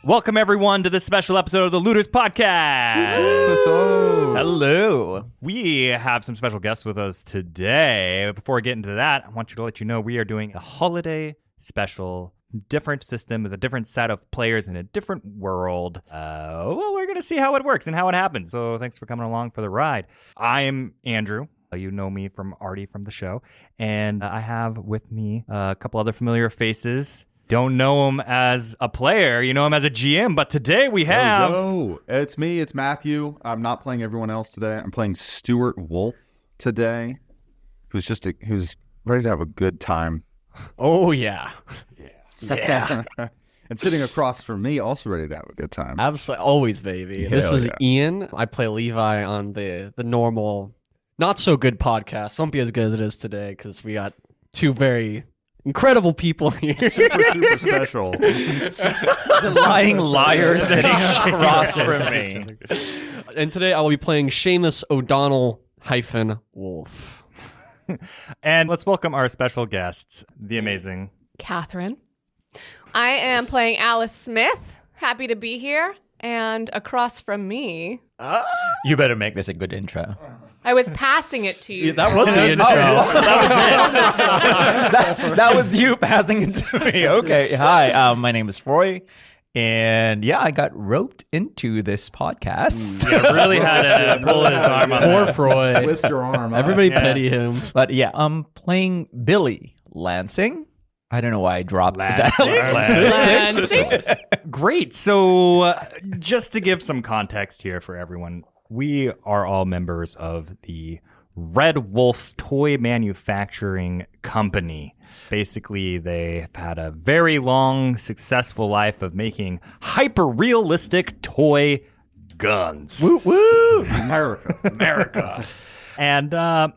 Welcome, everyone, to this special episode of the Looters Podcast. Hello. We have some special guests with us today. Before we get into that, I want to let you know we are doing a holiday special, different system with a different set of players in a different world. Well, we're going to see how it works and how it happens. So thanks for coming along for the ride. I'm Andrew. You know me from Artie from the show. And I have with me a couple other familiar faces. Don't know him as a player, you know him as a GM, but today we have... Yo, it's me, it's Mathew. I'm not playing everyone else today. I'm playing Stuart Wolfe today, who's ready to have a good time. Oh, yeah. Yeah. And sitting across from me, also ready to have a good time. Absolutely. Always, baby. Hell this is yeah. Ian. I play Levi on the normal, not so good podcast. Won't be as good as it is today because we got two very... incredible people here. Super special. the lying liar sitting across from me. And today I will be playing Seamus O'Donnell-Wolfe. And let's welcome our special guests, the amazing Kathryn. I am playing Alice Smith. Happy to be here. And across from me... You better make this a good intro. I was passing it to you. Yeah, that was the intro. That was you passing it to me. Okay. Hi, my name is Froi. And yeah, I got roped into this podcast. Yeah, really had to pull his arm on Poor that. Froi. Twist your arm. Everybody pity him. But yeah, I'm playing Billy Lansing. I don't know why I dropped that. Lansing. Great. So just to give some context here for everyone, we are all members of the Red Wolf Toy Manufacturing Company. Basically, they've had a very long, successful life of making hyper-realistic toy guns. Woo woo. America. And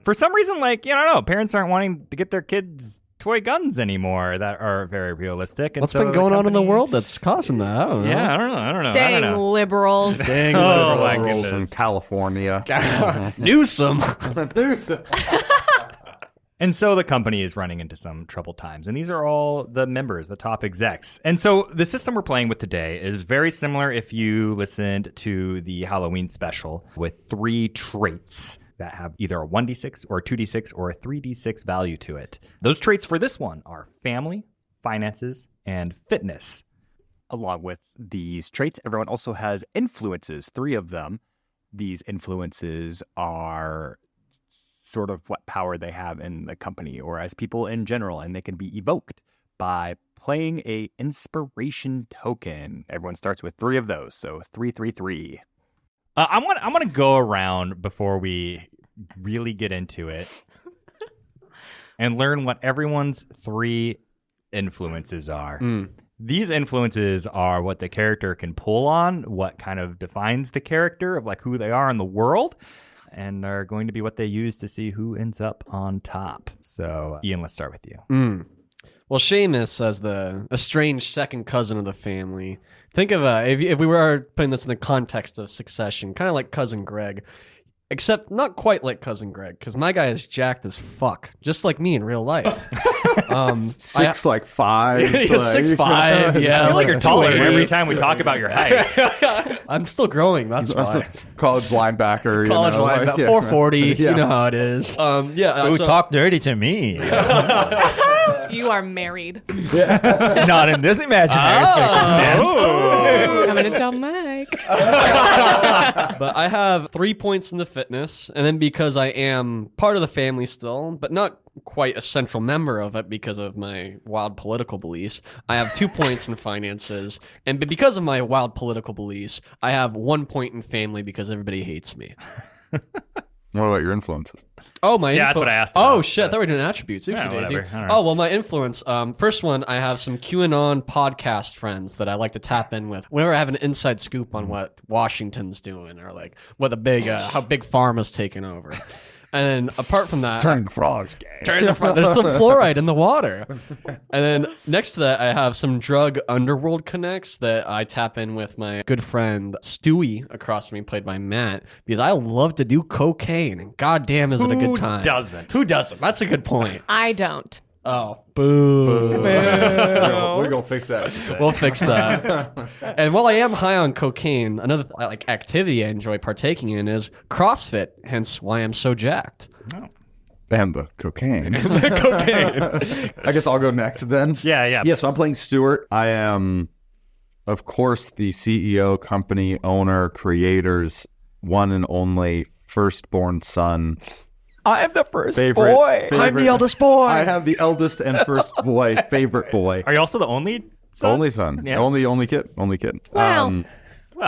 for some reason, I don't know, parents aren't wanting to get their kids toy guns anymore that are very realistic. And What's so been going on in the company- world that's causing that? I don't know. Yeah, I don't know. Dang liberals. Dang. Oh, my Liberals goodness. in California. Newsom. And so the company is running into some troubled times. And these are all the members, the top execs. And so the system we're playing with today is very similar if you listened to the Halloween special with 3 traits that have either a 1d6 or a 2d6 or a 3d6 value to it. Those traits for this one are family, finances, and fitness. Along with these traits, everyone also has influences, 3 of them. These influences are sort of what power they have in the company or as people in general, and they can be evoked by playing a inspiration token. Everyone starts with 3 of those, so 3, 3, 3. I'm gonna go around before we really get into it and learn what everyone's 3 influences are. These influences are what the character can pull on, what kind of defines the character of who they are in the world, and are going to be what they use to see who ends up on top. So, Ian, let's start with you. Well, Seamus, as the estranged second cousin of the family, think of if we were putting this in the context of Succession, kind of like Cousin Greg, except not quite like Cousin Greg, because my guy is jacked as fuck, just like me in real life. 6'5". Yeah, 6'5". Yeah, I feel like you're taller 280. every time we talk about your height. I'm still growing. That's why. College linebacker. College linebacker, 440. Yeah. You know how it is. Who talked dirty to me? You are married. Not in this imaginary circumstance. Coming to tell Mike. But I have 3 points in the fitness, and then because I am part of the family still, but not quite a central member of it because of my wild political beliefs, I have 2 points in finances, and because of my wild political beliefs, I have 1 point in family because everybody hates me. What about your influences? Oh, my Yeah, that's what I asked Oh, about, shit. I but- thought we were doing attributes. Oopsie Yeah, daisy. whatever. All right. Oh, well, my influence. First one, I have some QAnon podcast friends that I like to tap in with whenever I have an inside scoop on what Washington's doing or what the big, how big pharma's taking over. And then apart from that, Turn the frogs gay. there's some fluoride in the water. And then next to that, I have some drug underworld connects that I tap in with my good friend Stewie across from me, played by Matt, because I love to do cocaine, and goddamn is it a good time. doesn't? Who doesn't? That's a good point. I don't. Oh, boo. We're gonna fix that. We'll fix that. And while I am high on cocaine, another activity I enjoy partaking in is CrossFit, hence why I'm so jacked. And the cocaine. Cocaine. I guess I'll go next then. Yeah. Yeah, so I'm playing Stuart. I am, of course, the CEO, company owner, creators, one and only firstborn son. I am the first Favorite- boy. favorite- I'm the eldest boy. I have the eldest and first boy, favorite boy. Are you also the only son? Only son. Yeah. Only kid. Wow.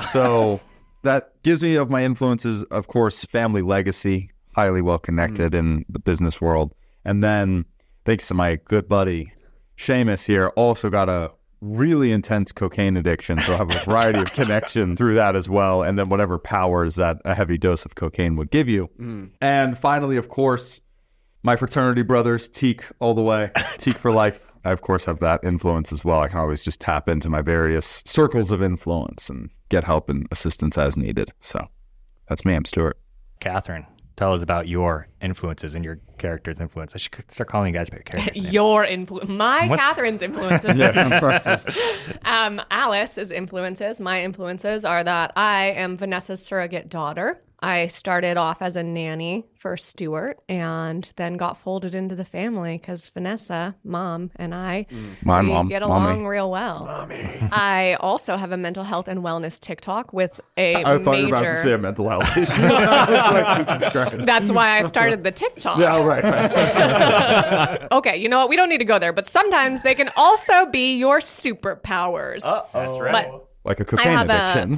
So that gives me of my influences, of course, family legacy, highly well connected in the business world. And then thanks to my good buddy, Seamus here, also got a really intense cocaine addiction. So I have a variety of connection through that as well. And then whatever powers that a heavy dose of cocaine would give you. And finally, of course, my fraternity brothers, Teak all the way, Teak for life. I, of course, have that influence as well. I can always just tap into my various circles of influence and get help and assistance as needed. So that's me. I'm Stuart. Kathryn, tell us about your influences and your character's influence. I should start calling you guys by your characters' names. Your influence. My What's- Katherine's influences. Yeah. Alice's influences. My influences are that I am Vanessa's surrogate daughter. I started off as a nanny for Stuart and then got folded into the family because Vanessa, mom, and I My we mom, get mommy. along real well. I also have a mental health and wellness TikTok with a I thought you were about to say a major. mental health issue. I was like, Jesus Christ. That's why I started the TikTok. Yeah, right. Okay, you know what? We don't need to go there, but sometimes they can also be your superpowers. That's right. But Like a cocaine addiction.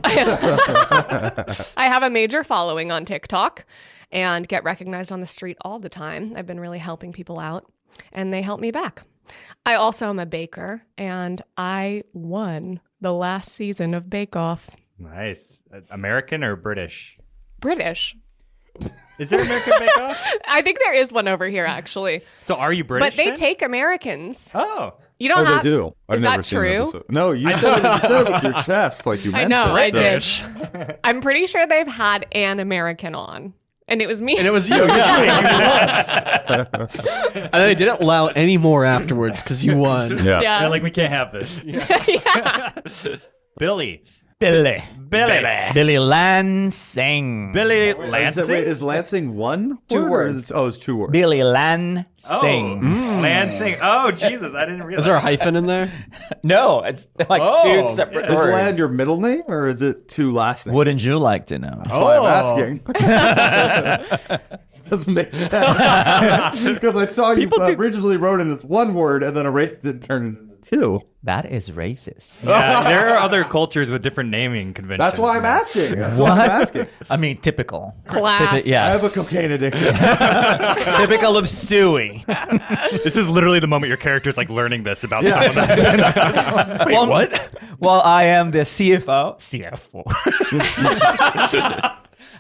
I have a major following on TikTok and get recognized on the street all the time. I've been really helping people out, and they help me back. I also am a baker, and I won the last season of Bake Off. Nice. American or British? British. Is there American Bake Off? I think there is one over here, actually. So are you British? But they then? take Americans. Oh. You don't Oh, have. they do. I've Is never that seen true? an episode. No, you said it with your chest, like you I meant know, it. I so- did. I'm pretty sure they've had an American on, and it was me. And it was you. Yeah. And they didn't allow any more afterwards because you won. Yeah. yeah. They're like, we can't have this. yeah. Billy. Billy Lansing. Billy Is, Lansing? is Lansing one Two word? Or words. is it- oh, it's two words. Billy Lansing. Lansing. Oh, Jesus. I didn't realize. Is there a hyphen in there? No, it's like Oh, two separate Is words. Land your middle name or is it two last names? Wouldn't you like to know? That's why I'm asking. Doesn't make sense. Because I saw you originally wrote it as one word and then erased it and turned it into two. That is racist. Yeah, there are other cultures with different naming conventions. That's why I'm man. asking. That's why I'm asking. I mean, typical. Class. I Yes. have a cocaine addiction. Typical of Stewie. This is literally the moment your character's like learning this about someone else. Wait, what? Well, I am the CFO.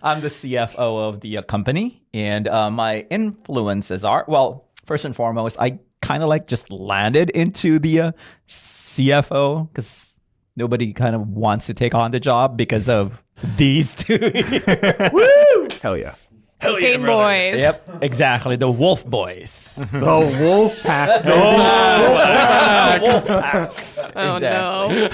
I'm the CFO of the company, and my influences are, well, first and foremost, I kind of like just landed into the CFO because nobody kind of wants to take on the job because of these two. Woo! Hell yeah. Cocaine boys. Yep, exactly. The Wolf Boys. The Wolf Pack. Oh no.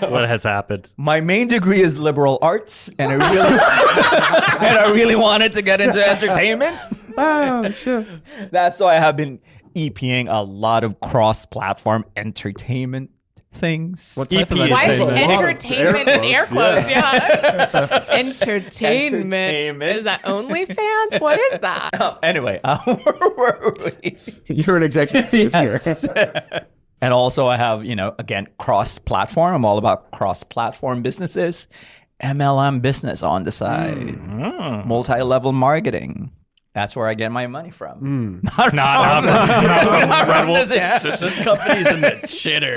What has happened? My main degree is liberal arts, and I really wanted to get into entertainment. Oh, shit. That's why I have been EPing a lot of cross-platform entertainment things. What type of Why is entertainment? entertainment in air quotes? Yeah. Entertainment. Entertainment. Is that OnlyFans? What is that? Anyway, where were we? You're an executive chief Yes. here. And also I have, again, cross-platform. I'm all about cross-platform businesses. MLM business on the side. Multi-level marketing. That's where I get my money from. Not This company's in the shitter.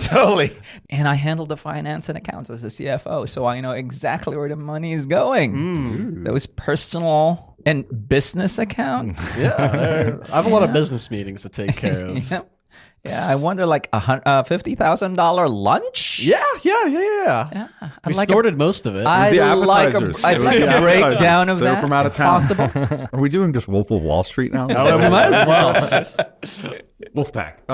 Totally. And I handle the finance and accounts as a CFO, so I know exactly where the money is going. Those personal and business accounts. Yeah, I have a lot of business meetings to take care of. Yep. Yeah, I wonder, like $50,000 lunch. Yeah. Yeah, We snorted most of it. The appetizers. I'd It was like the a appetizers. breakdown of They're that. from out of if town. Possible. Are we doing just Wolf of Wall Street now? Oh, we might as well. Wolfpack.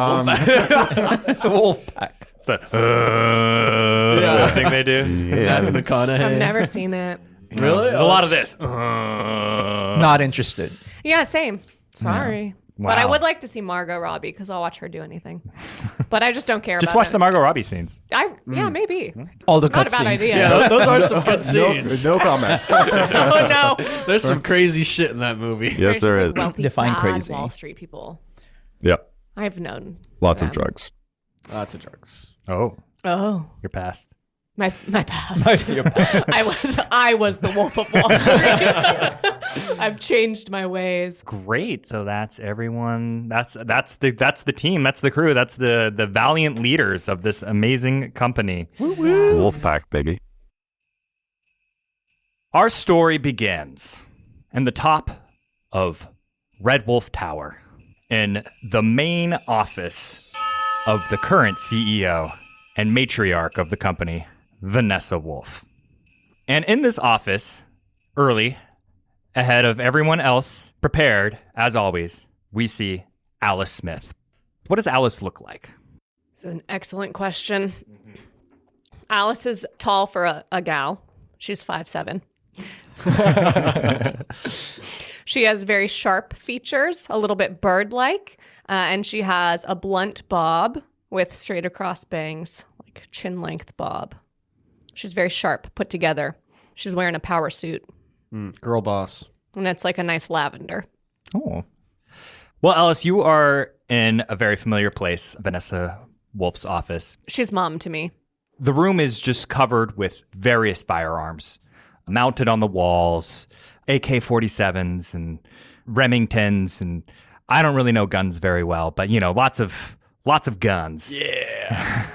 Wolfpack. So, I think they do. Matthew McConaughey. I've never seen it. Really? There's a lot of this. Not interested. Yeah, same. Sorry. But I Wow. would like to see Margot Robbie because I'll watch her do anything. But I just don't care Just about watch it. the Margot Robbie scenes. Yeah, maybe. All the Not a bad cutscenes. idea. Yeah, those are some good scenes. No comments. Oh, no. There's some crazy shit in that movie. Yes, there is. Wealthy, Define bad crazy. Wall Street people. Yep. I've known. Lots of them. drugs. Lots of drugs. Oh, Oh, you're past. my past. I was the Wolf of Wall Street. I've changed my ways. Great. So that's everyone. That's the team. That's the crew. That's the valiant leaders of this amazing company. Wolfpack, baby. Our story begins in the top of Red Wolf Tower in the main office of the current CEO and matriarch of the company, Vanessa Wolfe. And in this office, early, ahead of everyone else, prepared, as always, we see Alice Smith. What does Alice look like? It's an excellent question. Alice is tall for a gal. She's 5'7". She has very sharp features, a little bit bird-like, and she has a blunt bob with straight across bangs, like chin-length bob. She's very sharp, put together. She's wearing a power suit, Girl boss. and it's like a nice lavender. Oh. Well, Alice, you are in a very familiar place, Vanessa Wolfe's office. She's mom to me. The room is just covered with various firearms mounted on the walls, AK-47s and Remingtons, and I don't really know guns very well, but lots of guns. Yeah.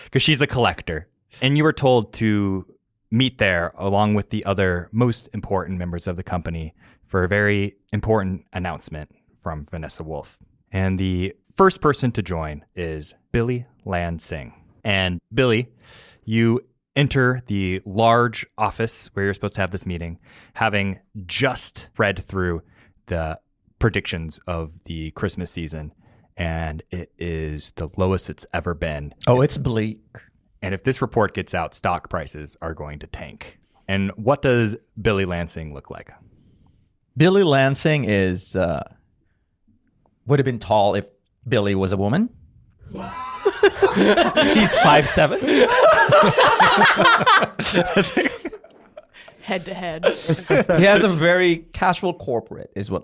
Because she's a collector. And you were told to meet there along with the other most important members of the company for a very important announcement from Vanessa Wolfe. And the first person to join is Billy Land Singh. And Billy, you enter the large office where you're supposed to have this meeting, having just read through the predictions of the Christmas season, and it is the lowest it's ever been. Oh, it's bleak. And if this report gets out, stock prices are going to tank. And what does Billy Lansing look like? Billy Lansing is would have been tall if Billy was a woman. He's 5'7". Head to head. He has a very casual corporate, is what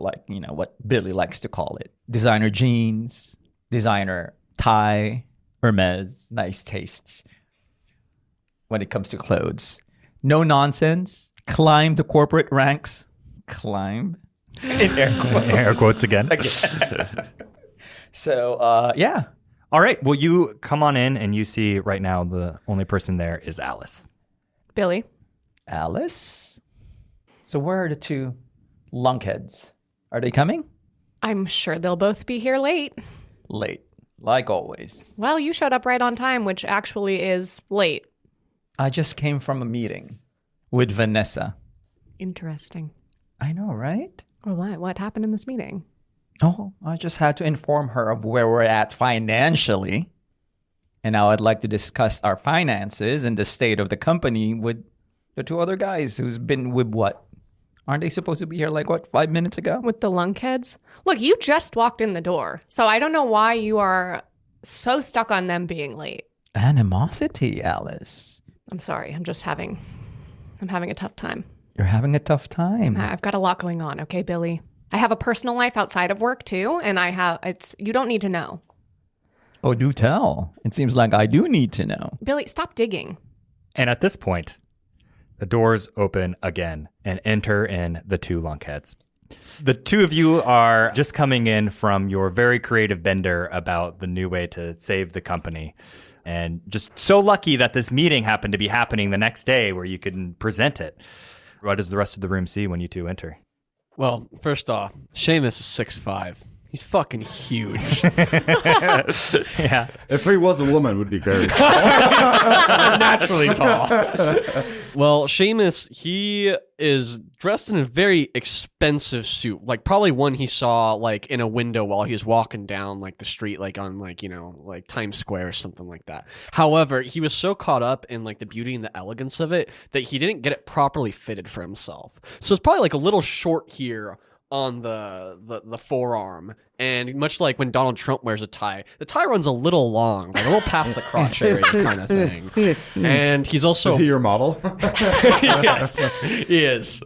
Billy likes to call it. Designer jeans, designer tie, Hermes, nice tastes when it comes to clothes. No nonsense. Climb the corporate ranks. Climb. In air quotes again. So, yeah. All right. Well, you come on in and you see right now the only person there is Alice. Billy. Alice? So where are the two lunkheads? Are they coming? I'm sure they'll both be here late. Late, like always. Well, you showed up right on time, which actually is late. I just came from a meeting with Vanessa. Interesting. I know, right? Well, what happened in this meeting? Oh, I just had to inform her of where we're at financially. And now I'd like to discuss our finances and the state of the company with the two other guys who's been with what? Aren't they supposed to be here 5 minutes ago? With the lunkheads? Look, you just walked in the door, so I don't know why you are so stuck on them being late. Animosity, Alice. I'm sorry. I'm having a tough time. You're having a tough time. I've got a lot going on, okay, Billy? I have a personal life outside of work too, and you don't need to know. Oh, do tell. It seems like I do need to know. Billy, stop digging. And at this point, the doors open again and enter in the two lunkheads. The two of you are just coming in from your very creative bender about the new way to save the company. And just so lucky that this meeting happened to be happening the next day where you can present it. What does the rest of the room see when you two enter? Well, first off, Seamus is 6'5". He's fucking huge. Yeah. If he was a woman, it would be very Naturally tall. Well, Seamus, he is dressed in a very expensive suit, like probably one he saw like in a window while he was walking down like the street, like on like, you know, like Times Square or something like that. However, he was so caught up in like the beauty and the elegance of it that he didn't get it properly fitted for himself. So it's probably like a little short here on the forearm, and much like when Donald Trump wears a tie, the tie runs a little long, like a little past the crotch area kind of thing. And he's also Is he your model? yes, he is.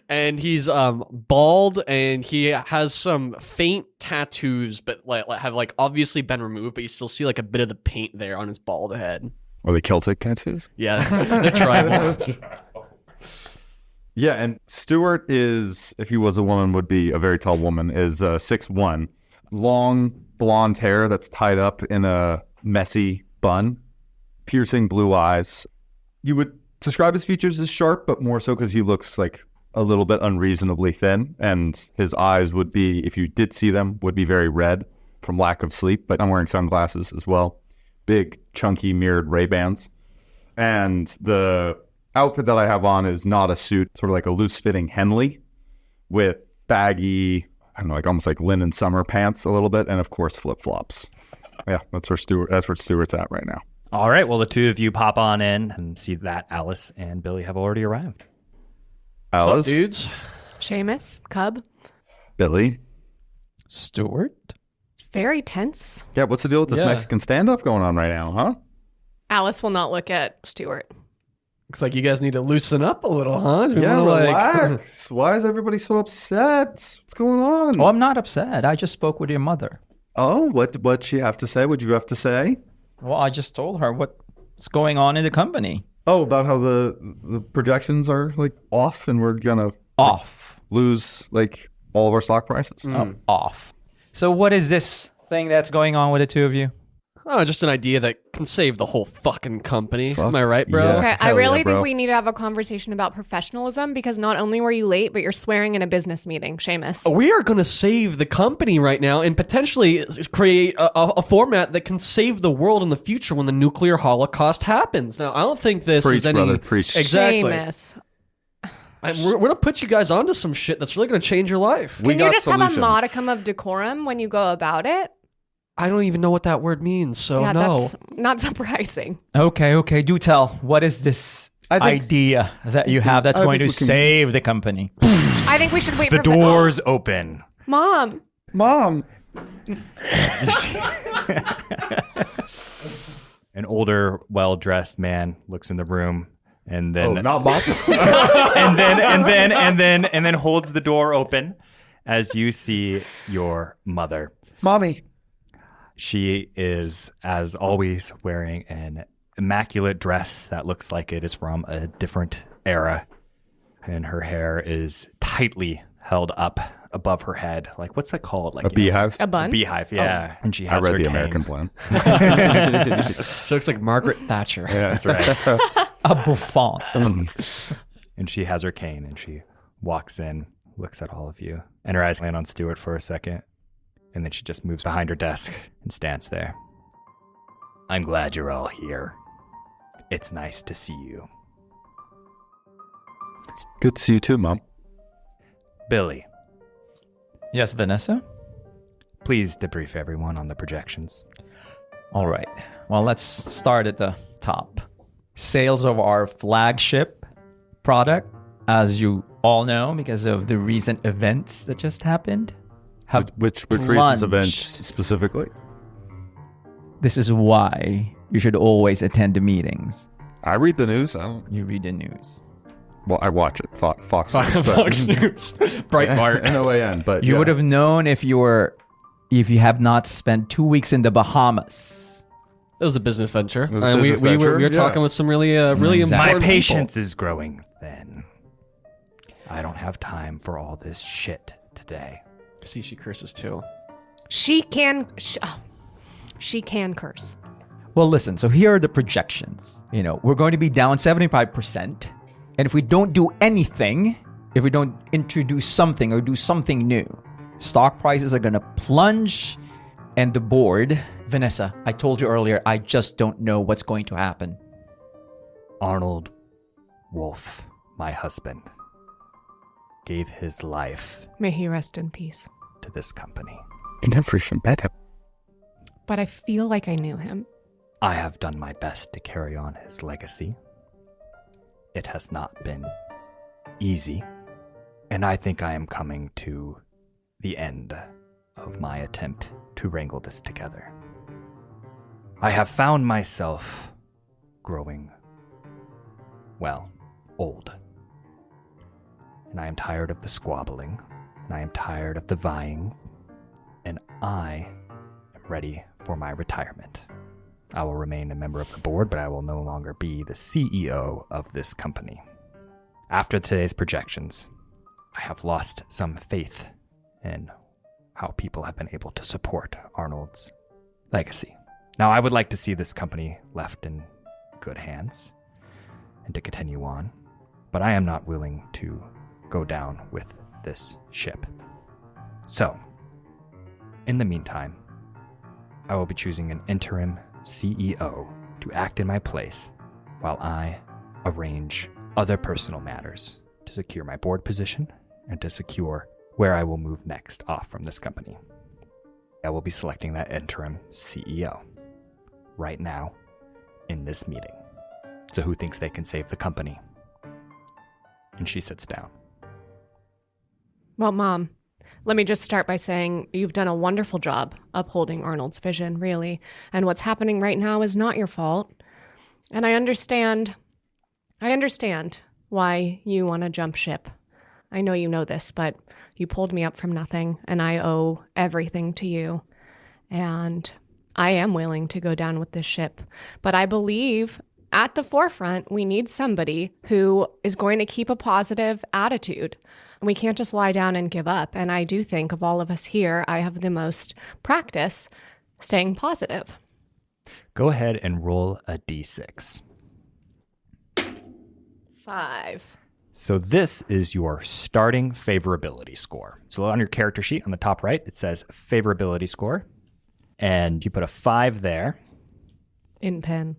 And he's bald, and he has some faint tattoos, but like have like obviously been removed, but you still see like a bit of the paint there on his bald head. Are they Celtic tattoos? Yeah, they're tribal. Yeah, and Stuart is, if he was a woman, would be a very tall woman, is 6'1", long blonde hair that's tied up in a messy bun, piercing blue eyes. You would describe his features as sharp, but more so because he looks like a little bit unreasonably thin, and his eyes would be, if you did see them, would be very red from lack of sleep, but I'm wearing sunglasses as well. Big, chunky, mirrored Ray-Bans. And the outfit that I have on is not a suit, sort of like a loose-fitting Henley with baggy, I don't know, like almost like linen summer pants a little bit, and of course flip-flops. Yeah, that's where Stuart's at right now. All right. Well, the two of you pop on in and see that Alice and Billy have already arrived. Alice, What's up, dudes? Seamus, Cub. Billy. Stuart? It's very tense. Yeah, what's the deal with this Yeah. Mexican standoff going on right now, huh? Alice will not look at Stuart. Looks like you guys need to loosen up a little, huh? Do you Yeah, wanna, relax. Why is everybody so upset? What's going on? Oh, I'm not upset. I just spoke with your mother. Oh, what'd she have to say? What'd you have to say? Well, I just told her what's going on in the company. Oh, about how the projections are like off and we're gonna Off. lose like all of our stock prices. Off. So what is this thing that's going on with the two of you? Oh, just an idea that can save the whole fucking company. Fuck Am I right, bro? yeah. Okay, I hell really yeah, bro. think we need to have a conversation about professionalism because not only were you late, but you're swearing in a business meeting, Seamus. We are going to save the company right now and potentially create a format that can save the world in the future when the nuclear holocaust happens. Now, I don't think this Preach, is any... brother, preach. Exactly. Seamus. We're going to put you guys onto some shit that's really going to change your life. We Can you got just solutions. have a modicum of decorum when you go about it? I don't even know what that word means, so Yeah, no. that's not surprising. Okay. Do tell. What is this I think- idea that you have that's I going to think we can- save the company? I think we should wait The for doors open. Mom. Mom, An older, well-dressed man looks in the room and oh, then not mom. and then holds the door open as you see your mother. Mommy. She is, as always, wearing an immaculate dress that looks like it is from a different era. And her hair is tightly held up above her head. Like, what's that called? Like A beehive. A bun? A beehive, yeah. And she I has read her the cane. American plan. She looks like Margaret Thatcher. Yeah, That's right. A bouffant. And she has her cane and she walks in, looks at all of you, and her eyes land on Stuart for a second. And then she just moves behind her desk and stands there. I'm glad you're all here. It's nice to see you. Good to see you too, Mom. Billy, Yes, Vanessa? please debrief everyone on the projections. All right. Well, let's start at the top. Sales of our flagship product, as you all know, because of the recent events that just happened, have Which recent plunged. event specifically? This is why you should always attend the meetings. I read the news. I don't. You read the news. Well, I watch it. Fox. News, but- Fox News. Breitbart. NOAN, but You yeah. would have known if you have not spent 2 weeks in the Bahamas. It was a business venture. was a And business we were venture, talking yeah. with some really Exactly. My important patience is growing thin. I don't have time for all this shit today. people. See, she curses too. She can curse. Well, listen, so here are the projections. We're going to be down 75%. And if we don't do anything, if we don't introduce something or do something new, stock prices are going to plunge, and the board... Vanessa, I told you earlier, I just don't know what's going to happen. Arnold Wolfe, my husband, gave his life May he rest in peace. to this company. I never even met him. But I feel like I knew him. I have done my best to carry on his legacy. It has not been easy, and I think I am coming to the end of my attempt to wrangle this together. I have found myself growing, well, old. And I am tired of the squabbling, and I am tired of the vying, and I am ready for my retirement. I will remain a member of the board, but I will no longer be the CEO of this company. After today's projections, I have lost some faith in how people have been able to support Arnold's legacy. Now, I would like to see this company left in good hands and to continue on, but I am not willing to go down with this ship. So, in the meantime, I will be choosing an interim CEO to act in my place while I arrange other personal matters to secure my board position and to secure where I will move next off from this company. I will be selecting that interim CEO right now in this meeting. So who thinks they can save the company? And she sits down. Well, Mom, let me just start by saying you've done a wonderful job upholding Arnold's vision, really. And what's happening right now is not your fault. And I understand why you want to jump ship. I know you know this, but you pulled me up from nothing, and I owe everything to you. And I am willing to go down with this ship. But I believe at the forefront, we need somebody who is going to keep a positive attitude. We can't just lie down and give up. And I do think of all of us here, I have the most practice staying positive. Go ahead and roll a d6. 5. So this is your starting favorability score. So on your character sheet on the top right, it says favorability score. And you put a 5 there. In pen.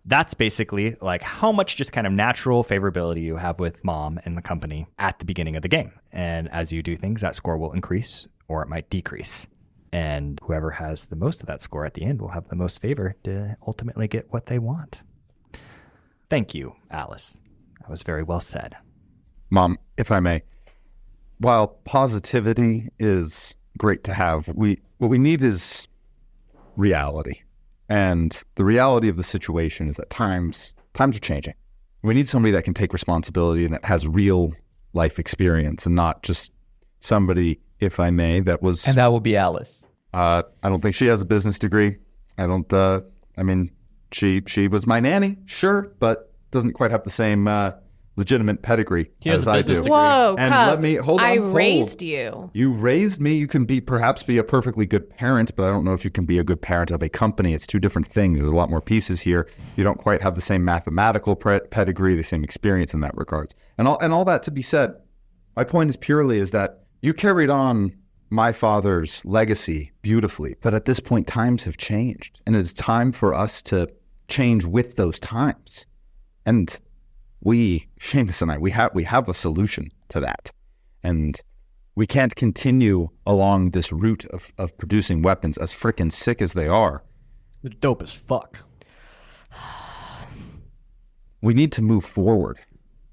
That's basically like how much just kind of natural favorability you have with Mom and the company at the beginning of the game. And as you do things, that score will increase or it might decrease. And whoever has the most of that score at the end will have the most favor to ultimately get what they want. Thank you, Alice. That was very well said. Mom, if I may, while positivity is great to have, what we need is reality. And the reality of the situation is that times are changing. We need somebody that can take responsibility and that has real life experience and not just somebody, if I may, that was... And that will be Alice. I don't think she has a business degree. She was my nanny, sure, but doesn't quite have the same legitimate pedigree as I do. Whoa, and Cub, let me hold on. I raised you. You raised me. You can perhaps be a perfectly good parent, but I don't know if you can be a good parent of a company. It's two different things. There's a lot more pieces here. You don't quite have the same mathematical pedigree, the same experience in that regards. And all that to be said, my point is purely is that you carried on my father's legacy beautifully, but at this point, times have changed, and it's time for us to change with those times. And Seamus and I, we have a solution to that. And we can't continue along this route of producing weapons as frickin' sick as they are. They're dope as fuck. We need to move forward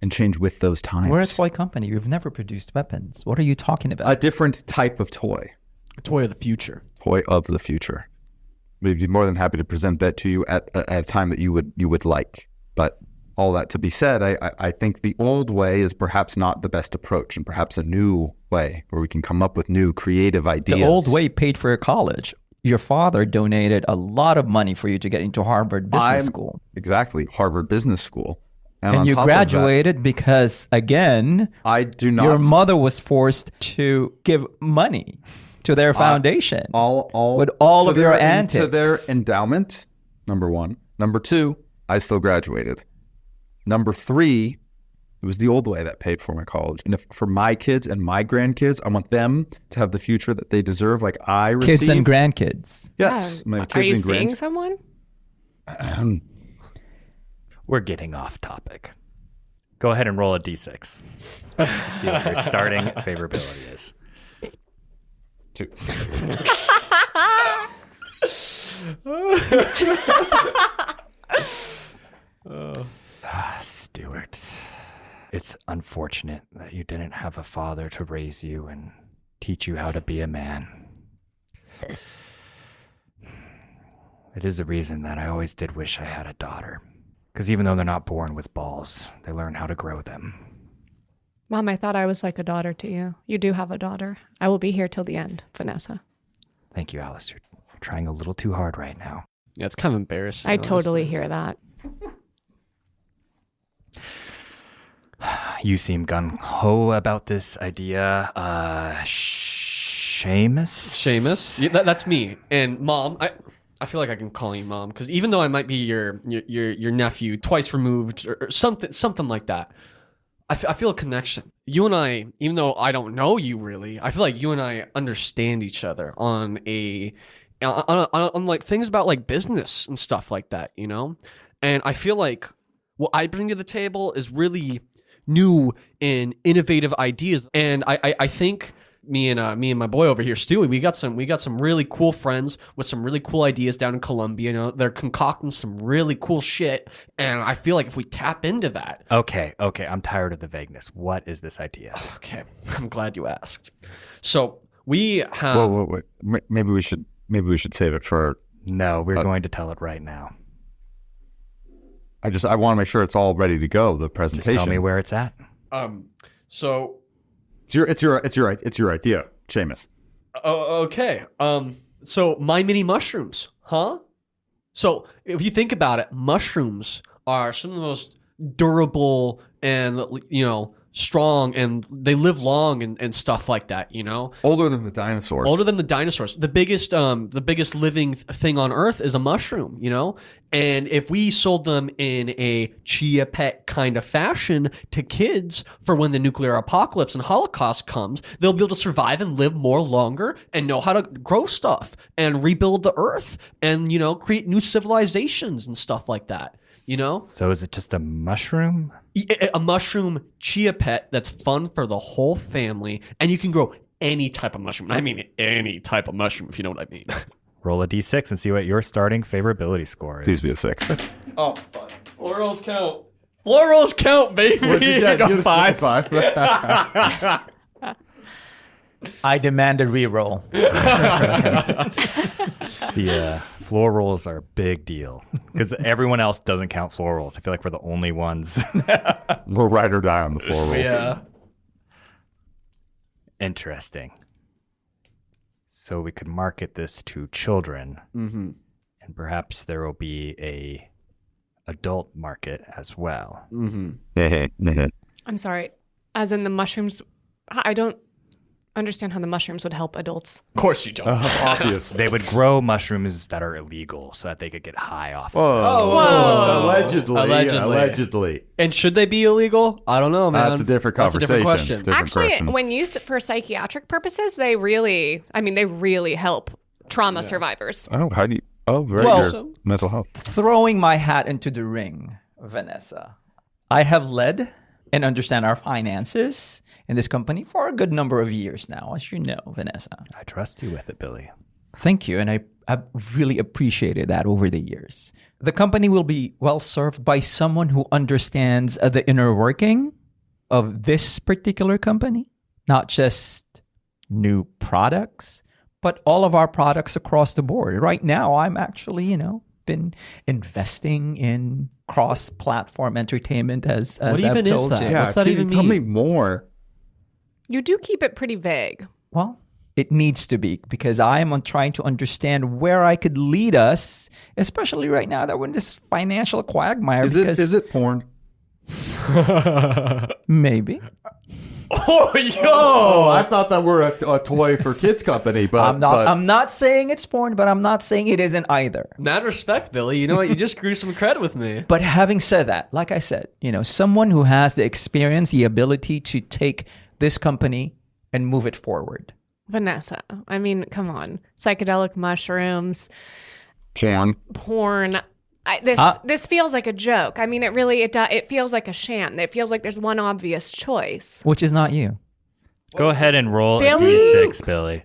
and change with those times. We're a toy company. We've never produced weapons. What are you talking about? A different type of toy. A toy of the future. Toy of the future. We'd be more than happy to present that to you at a time that you would like. But all that to be said, I think the old way is perhaps not the best approach, and perhaps a new way where we can come up with new creative ideas. The old way paid for your college. Your father donated a lot of money for you to get into Harvard Business School. Exactly, Harvard Business School. And you graduated because, again, I do not. Your mother was forced to give money to their foundation. With all of your antics. To their endowment, number one. Number two, I still graduated. Number three, It was the old way that paid for my college. And if for my kids and my grandkids, I want them to have the future that they deserve, like I received. Kids and grandkids. Yes, Yeah. my kids Are you and seeing someone? We're getting off topic. Go ahead and roll a d6. See what your starting favorability is. 2. Stuart, it's unfortunate that you didn't have a father to raise you and teach you how to be a man. It is the reason that I always did wish I had a daughter. Because even though they're not born with balls, they learn how to grow them. Mom, I thought I was like a daughter to you. You do have a daughter. I will be here till the end, Vanessa. Thank you, Alice. You're trying a little too hard right now. Yeah, it's kind of embarrassing. I totally honestly. hear that. You seem gung-ho about this idea. Seamus? Yeah, that's me. And Mom, I feel like I can call you Mom because even though I might be your nephew twice removed or something like that, I feel a connection. You and I, even though I don't know you really, I feel like you and I understand each other on like things about like business and stuff like that, you know? And I feel like what I bring to the table is really new and innovative ideas. And I think me and my boy over here, Stewie, we got some really cool friends with some really cool ideas down in Colombia. You know, they're concocting some really cool shit, and I feel like if we tap into that. Okay, I'm tired of the vagueness. What is this idea? Okay, I'm glad you asked. So we have. Whoa. Maybe we should save it for. No, we're going to tell it right now. I want to make sure it's all ready to go. The Just presentation. tell me where it's at. So. It's your idea, Seamus. Oh, okay. So my mini mushrooms, huh? So if you think about it, mushrooms are some of the most durable and, you know, strong, and they live long and stuff like that, you know? Older than the dinosaurs. Older than the dinosaurs. The biggest living thing on Earth is a mushroom, you know? And if we sold them in a chia pet kind of fashion to kids for when the nuclear apocalypse and Holocaust comes, they'll be able to survive and live more longer and know how to grow stuff and rebuild the Earth and, you know, create new civilizations and stuff like that, you know? So is it just a mushroom? A mushroom chia pet that's fun for the whole family, and you can grow any type of mushroom. I mean any type of mushroom, if you know what I mean. Roll a d6 and see what your starting favorability score is. Please be a 6. Oh, fuck. Floor rolls count. Floor rolls count, baby. What'd you get? got 5. 5. I demand a reroll. The floor rolls are a big deal because everyone else doesn't count floor rolls. I feel like we're the only ones. We'll ride or die on the floor rolls. Yeah. Interesting. So we could market this to children, Mm-hmm. and perhaps there will be a adult market as well. Mm-hmm. I'm sorry. As in the mushrooms, I don't understand how the mushrooms would help adults. Of course you don't. Obvious. They would grow mushrooms that are illegal so that they could get high off. Whoa. Whoa. Allegedly. And should they be illegal? I don't know, man. That's a different That's a different conversation. question. Actually, when used for psychiatric purposes, they really help trauma survivors. Oh, how do you? Oh, very Well- good. Mental health. Throwing my hat into the ring, Vanessa. I have led and understand our finances in this company for a good number of years now, as you know, Vanessa. I trust you with it, Billy. Thank you, and I've really appreciated that over the years. The company will be well served by someone who understands the inner working of this particular company, not just new products, but all of our products across the board. Right now, I'm actually, been investing in cross-platform entertainment as What I've even is told that? you. Yeah, What's that can you even tell me mean? more? You do keep it pretty vague. Well, it needs to be because I'm trying to understand where I could lead us, especially right now that we're in this financial quagmire. Is it porn? Maybe. Oh, yo! Oh, I thought that were a toy for kids company, but I'm not saying it's porn, but I'm not saying it isn't either. Mad respect, Billy. You know what? You just grew some cred with me. But having said that, like I said, someone who has the experience, the ability to take this company and move it forward. Vanessa, I mean, come on. Psychedelic mushrooms, porn. This feels like a joke. I mean, it feels like a sham. It feels like there's one obvious choice. Which is not you. Go ahead and roll Billy? a d6, Billy.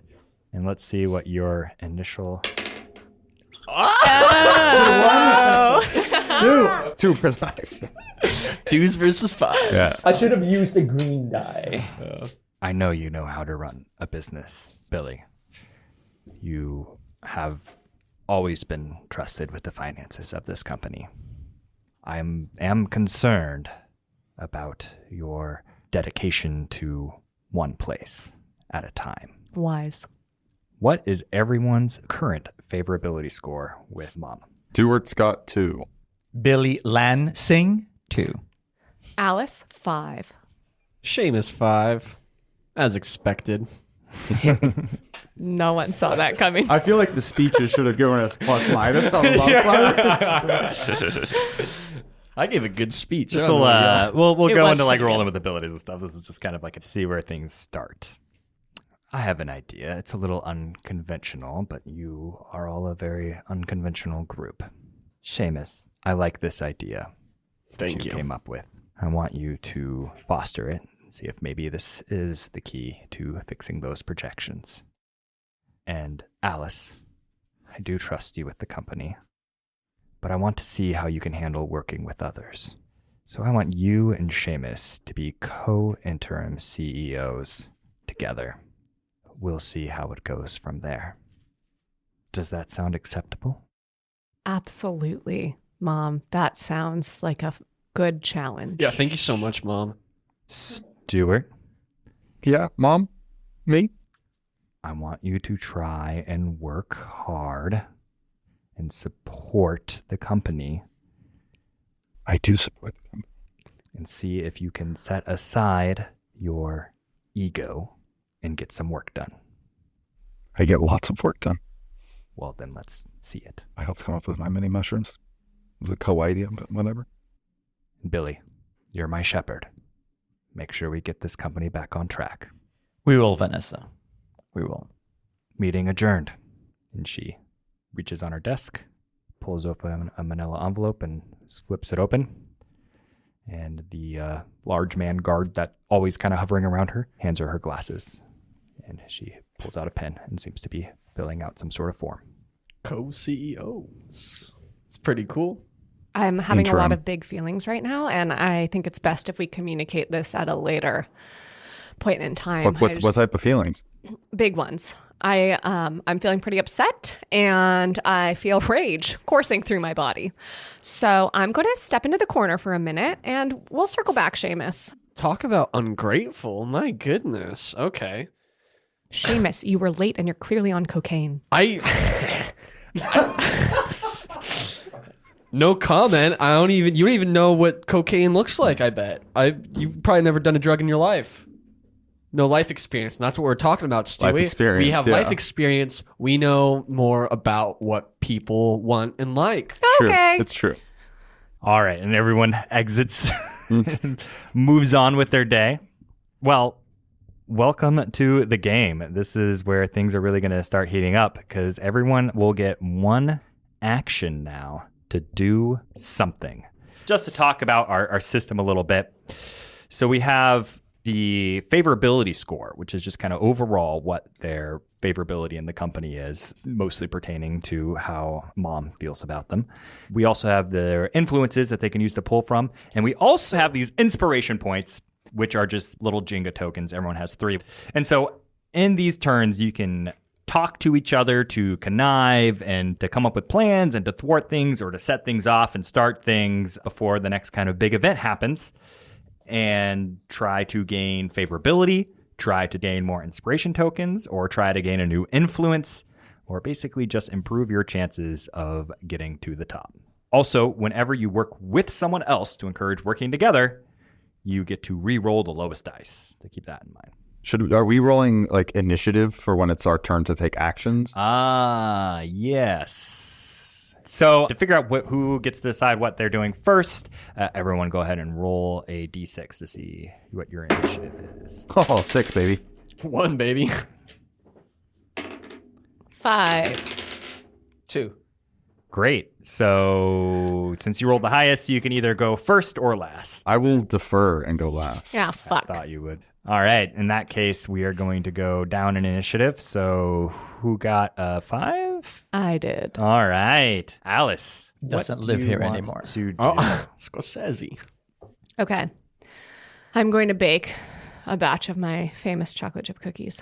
And let's see what your initial... two for life. 2s versus 5s. Yeah. I should have used a green die. I know you know how to run a business, Billy. You have always been trusted with the finances of this company. I am concerned about your dedication to one place at a time. Wise. What is everyone's current favorability score with Mom? Stuart Scott 2. Billy Lan Singh 2. Alice, 5. Seamus 5. As expected. No one saw that coming. I feel like the speeches should have given us plus minus on the love I gave a good speech. We'll go was into like pretty rolling good. with abilities and stuff. This is just kind of like to see where things start. I have an idea. It's a little unconventional, but you are all a very unconventional group. Seamus, I like this idea that Thank you. came up with. I want you to foster it, see if maybe this is the key to fixing those projections. And Alice, I do trust you with the company, but I want to see how you can handle working with others. So I want you and Seamus to be co-interim CEOs together. We'll see how it goes from there. Does that sound acceptable? Absolutely, Mom. That sounds like a good challenge. Yeah, thank you so much, Mom. Stuart, Yeah, Mom? Me? I want you to try and work hard and support the company I do support the company. and see if you can set aside your ego and get some work done. I get lots of work done. Well, then let's see it. I helped come up with my mini mushrooms. It was a co-idea, but whatever. Billy, you're my shepherd. Make sure we get this company back on track. We will, Vanessa. We will. Meeting adjourned. And she reaches on her desk, pulls open a manila envelope and flips it open. And the large man guard that always kind of hovering around her hands her glasses. And she pulls out a pen and seems to be filling out some sort of form. Co-CEOs. It's pretty cool. I'm having a lot Interim. of big feelings right now, and I think it's best if we communicate this at a later point in time. What type of feelings? Big ones. I'm feeling pretty upset, and I feel rage coursing through my body. So I'm going to step into the corner for a minute, and we'll circle back, Seamus. Talk about ungrateful. My goodness. Okay. Seamus, you were late, and you're clearly on cocaine. No comment. You don't even know what cocaine looks like, I bet. You've probably never done a drug in your life. No life experience. And that's what we're talking about, Stewie. Life experience, We have yeah. life experience. We know more about what people want and like. Okay. It's true. All right, and everyone exits, moves on with their day. Well, welcome to the game. This is where things are really going to start heating up because everyone will get one action now to do something. Just to talk about our system a little bit. So we have the favorability score, which is just kind of overall what their favorability in the company is, mostly pertaining to how Mom feels about them. We also have their influences that they can use to pull from. And we also have these inspiration points, which are just little Jenga tokens. Everyone has 3. And so in these turns, you can talk to each other to connive and to come up with plans and to thwart things or to set things off and start things before the next kind of big event happens. And try to gain favorability, try to gain more inspiration tokens, or try to gain a new influence, or basically just improve your chances of getting to the top. Also, whenever you work with someone else to encourage working together, you get to re-roll the lowest dice. To keep that in mind. Are we rolling like initiative for when it's our turn to take actions? Yes. So to figure out who gets to decide what they're doing first, everyone go ahead and roll a d6 to see what your initiative is. Oh, 6, baby. 1, baby. 5. 2. Great. So since you rolled the highest, you can either go first or last. I will defer and go last. Yeah, fuck. I thought you would. All right. In that case, we are going to go down in initiative. So who got a 5? I did. All right. Alice. Doesn't what live do you here want anymore. To do? Oh, Scorsese. Okay. I'm going to bake a batch of my famous chocolate chip cookies.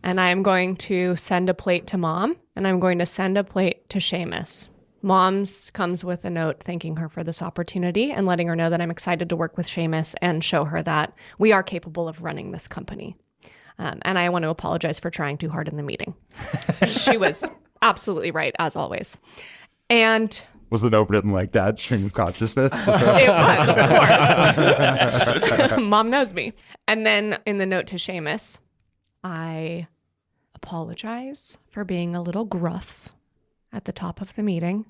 And I'm going to send a plate to Mom, and I'm going to send a plate to Seamus. Mom's comes with a note thanking her for this opportunity and letting her know that I'm excited to work with Seamus and show her that we are capable of running this company. And I want to apologize for trying too hard in the meeting. She was absolutely right, as always. And Was it Overton like that stream of consciousness? it was, of course. Mom knows me. And then in the note to Seamus, I apologize for being a little gruff at the top of the meeting.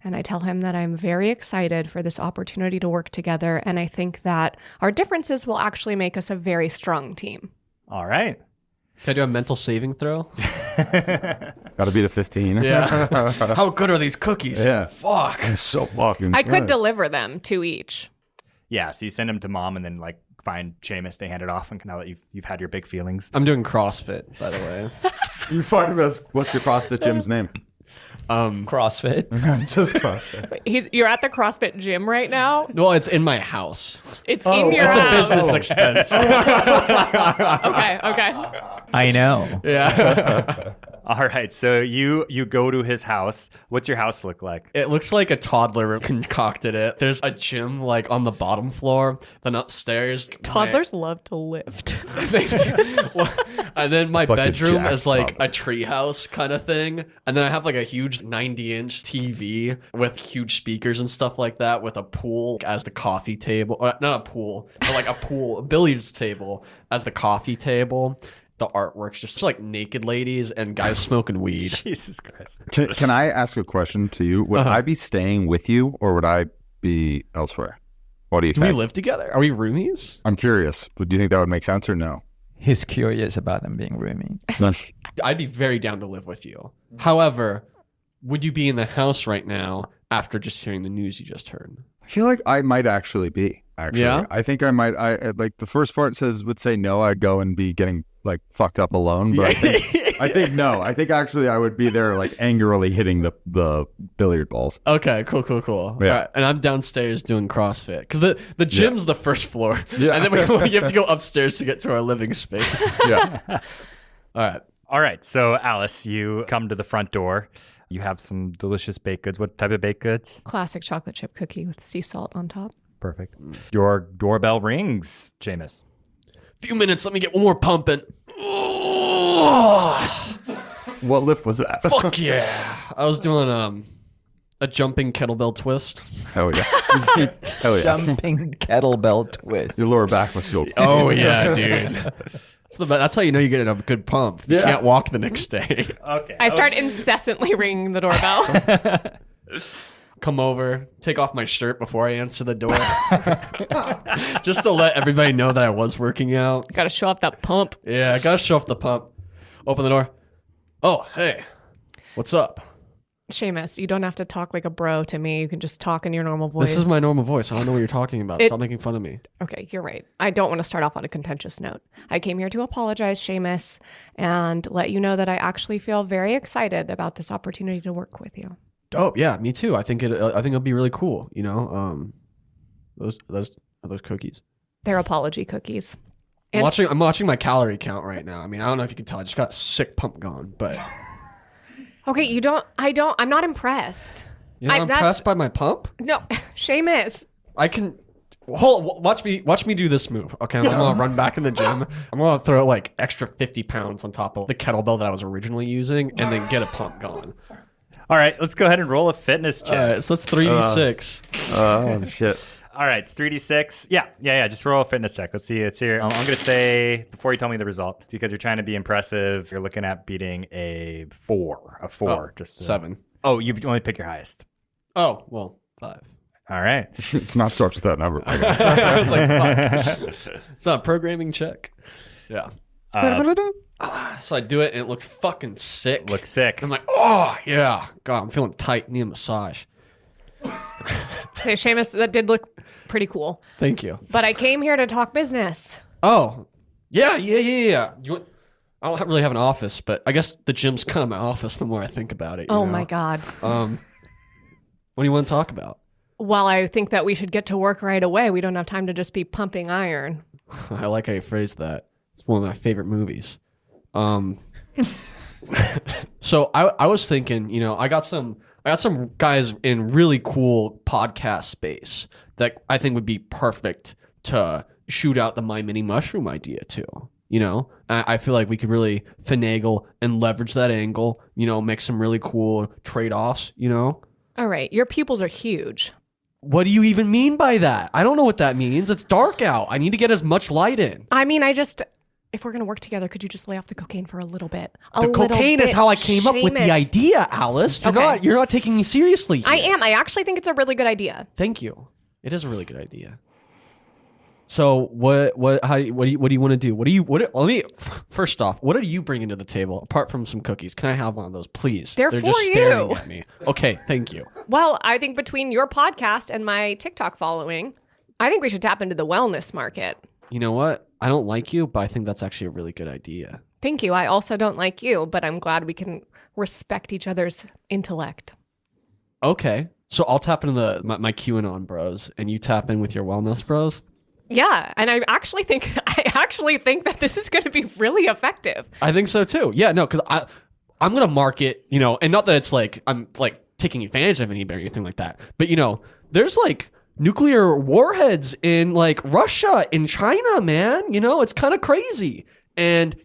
And I tell him that I'm very excited for this opportunity to work together. And I think that our differences will actually make us a very strong team. All right. Can I do a mental saving throw? Gotta be the 15. Yeah. How good are these cookies? Yeah. Fuck. So fucking I could good. deliver them, 2 each. Yeah. So you send them to Mom and then like find Seamus. They hand it off, and now that you've had your big feelings. I'm doing CrossFit, by the way. You find him as, what's your CrossFit gym's name? CrossFit. Just CrossFit. You're at the CrossFit gym right now? Well, it's in my house. It's in your It's house. a business expense. Okay. I know. Yeah. All right. So you go to his house. What's your house look like? It looks like a toddler concocted it. There's a gym like on the bottom floor, then upstairs. Toddlers love to lift. And then my Fucking bedroom jacked is like toddler. a treehouse kind of thing. And then I have like a huge 90-inch TV with huge speakers and stuff like that, with a pool as the coffee table. Not a pool, but like a billiards table as the coffee table. The artwork's just like naked ladies and guys smoking weed. Jesus Christ. Can I ask a question to you? Would I be staying with you or would I be elsewhere? What do you Do we think? live together? Are we roomies? I'm curious. But do you think that would make sense or no? He's curious about them being roommates. I'd be very down to live with you. However, would you be in the house right now after just hearing the news you just heard? I feel like I might actually be. Yeah? I think I might. I like the first part would say no. I'd go and be getting like fucked up alone. But I think no. I think actually I would be there like angrily hitting the billiard balls. Okay, cool. Yeah. All right, and I'm downstairs doing CrossFit because the gym's the first floor, Yeah. and then you have to go upstairs to get to our living space. Yeah. All All right. So Alice, you come to the front door. You have some delicious baked goods. What type of baked goods? Classic chocolate chip cookie with sea salt on top. Perfect. Your doorbell rings, Seamus. few minutes, let me get one more pumping. What lift was that? Fuck yeah! I was doing a jumping kettlebell twist. Hell yeah. Hell yeah. Jumping kettlebell twist. Your lower back was so. Oh yeah, dude. That's how you know you're getting a good pump. You can't walk the next day. Okay. I start incessantly ringing the doorbell. Come over, take off my shirt before I answer the door. Just to let everybody know that I was working out. Got to show off that pump. Yeah, I gotta show off the pump. Open the door. Oh, hey. What's up? Seamus, you don't have to talk like a bro to me. You can just talk in your normal voice. This is my normal voice. I don't know what you're talking about. Stop making fun of me. Okay, you're right. I don't want to start off on a contentious note. I came here to apologize, Seamus, and let you know that I actually feel very excited about this opportunity to work with you. Oh yeah, me too. I think it'll be really cool. You know, those cookies. They're apology cookies. I'm watching my calorie count right now. I mean, I don't know if you can tell. I just got a sick pump going, but Okay, I'm not impressed. you're not impressed by my pump. No, Seamus. I can watch me do this move. Okay, I'm gonna run back in the gym. I'm gonna throw like extra 50 pounds on top of the kettlebell that I was originally using, and then get a pump going. All right. Let's go ahead and roll a fitness check. All right, so let's 3d6. Oh shit. All right, it's 3d6. Yeah. Just roll a fitness check. Let's see. It's here. I'm going to say, before you tell me the result, because you're trying to be impressive, you're looking at beating a 4. A 4. Just 7. Oh, you only pick your highest. Oh, well, 5. All right. It's not starts with that number. I was like, fuck. It's not a programming check. Yeah. So I do it, and it looks fucking sick. Looks sick. I'm like, oh, yeah. God, I'm feeling tight. Need a massage. Okay, Seamus, that did look pretty cool. Thank you. But I came here to talk business. Oh, yeah. Do you want, I don't really have an office, but I guess the gym's kind of my office the more I think about it. Oh, my God. What do you want to talk about? Well, I think that we should get to work right away. We don't have time to just be pumping iron. I like how you phrased that. It's one of my favorite movies. So I was thinking, I got some guys in really cool podcast space that I think would be perfect to shoot out the My Mini Mushroom idea to. I feel like we could really finagle and leverage that angle, make some really cool trade-offs, All right, your pupils are huge. What do you even mean by that? I don't know what that means. It's dark out. I need to get as much light in. I mean, if we're going to work together, could you just lay off the cocaine for a little bit? The cocaine is how I came up with the idea, Alice. You're not taking me seriously here. I am. I actually think it's a really good idea. Thank you. It is a really good idea. So what do you want to do? First off, what are you bringing to the table apart from some cookies? Can I have one of those, please? They're just for staring you. at me. Okay, thank you. Well, I think between your podcast and my TikTok following, I think we should tap into the wellness market. You know what? I don't like you, but I think that's actually a really good idea. Thank you. I also don't like you, but I'm glad we can respect each other's intellect. Okay. So I'll tap into my QAnon bros, and you tap in with your wellness bros? Yeah, and I actually think that this is going to be really effective. I think so too. Yeah, no, because I'm going to market, and not that it's like I'm like taking advantage of anybody or anything like that, but there's like nuclear warheads in like Russia and China, man. It's kind of crazy. And,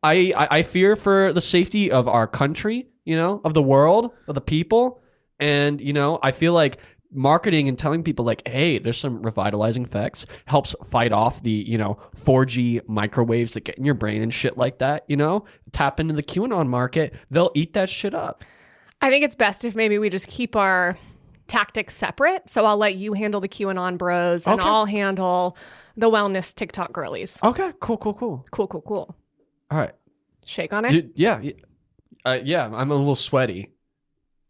I fear for the safety of our country, of the world, of the people. And, I feel like marketing and telling people like, hey, there's some revitalizing effects, helps fight off the, 4G microwaves that get in your brain and shit like that, tap into the QAnon market. They'll eat that shit up. I think it's best if maybe we just keep our tactics separate. So I'll let you handle the QAnon bros and I'll handle the wellness TikTok girlies. Okay, cool. Cool. All right. Shake on it? Yeah, I'm a little sweaty.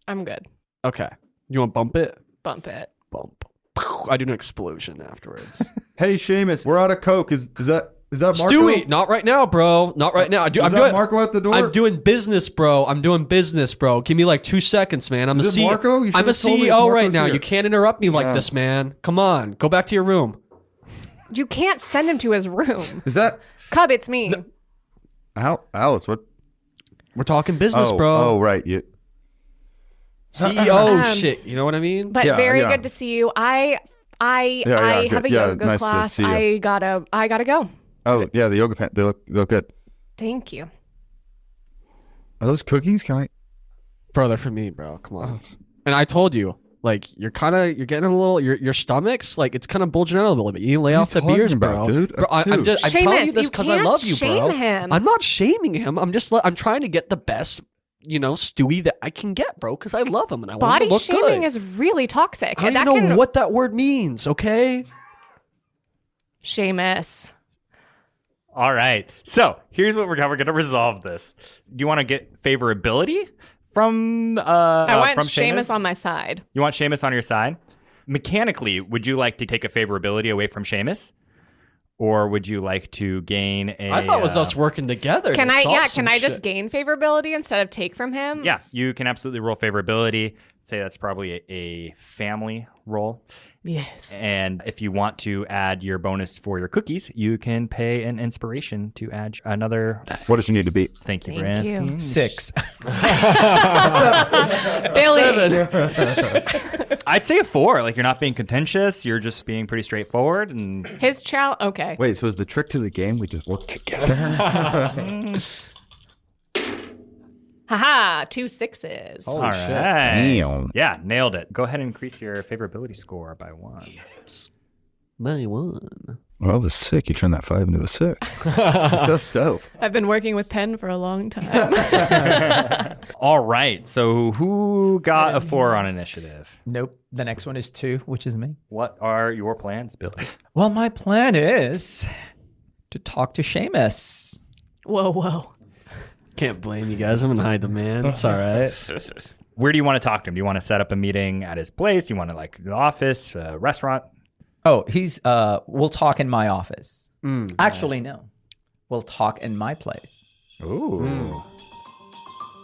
I'm good. Okay. You want to bump it? Bump it. Bump. I do an explosion afterwards. Hey, Seamus, we're out of Coke. Is that Marco? Stewie, not right now, bro. Not right now. I'm doing Marco at the door? I'm doing business, bro. Give me like 2 seconds, man. I'm a CEO. Marco? I'm a CEO right now. You can't interrupt me like this, man. Come on. Go back to your room. You can't send him to his room. Is that Cub, it's me. No. Alice, what? We're talking business, bro. Oh, right. You CEO shit. You know what I mean? But very good to see you. I have a yoga nice class. to see you. I gotta go. Oh, yeah, the yoga pants. They look good. Thank you. Are those cookies? Can I? Bro, they're for me, bro. Come on. And I told you, like, you're getting a little, your stomach's, like, it's kind of bulging out a little bit. You lay off the beers, bro. Dude? Bro, I'm telling you this because I love you, bro. Shame him. I'm not shaming him. I'm trying to get the best, Stewie that I can get, bro, because I love him and I want him to look good. Body shaming is really toxic. I don't even know what that word means, okay? Seamus. All right. So here's what we're going to resolve this. Do you want to get favorability from I want from Seamus on my side. You want Seamus on your side? Mechanically, would you like to take a favorability away from Seamus? Or would you like to gain a... I thought it was us working together. Can I just gain favorability instead of take from him? Yeah, you can absolutely roll favorability. Say that's probably a family roll. Yes. And if you want to add your bonus for your cookies, you can pay an inspiration to add another... What does you need to beat? Thank you for Thank you. asking. 6. Billy. I'd say a 4. Like, you're not being contentious. You're just being pretty straightforward. And His chow. Okay. Wait, so is the trick to the game we just work together? Haha, 2 6s. Holy All shit. right. Damn. Yeah, nailed it. Go ahead and increase your favorability score by 1. My one. Well, the sick. You turn that 5 into a 6. That's dope. I've been working with pen for a long time. All right. So who got a 4 on initiative? Nope. The next one is 2, which is me. What are your plans, Billy? Well, my plan is to talk to Seamus. Whoa. Can't blame you guys. I'm gonna hide the man. It's all right. Where do you want to talk to him? Do you want to set up a meeting at his place? Do you want to like the office, restaurant? Oh, we'll talk in my office. Actually, no. We'll talk in my place. Ooh.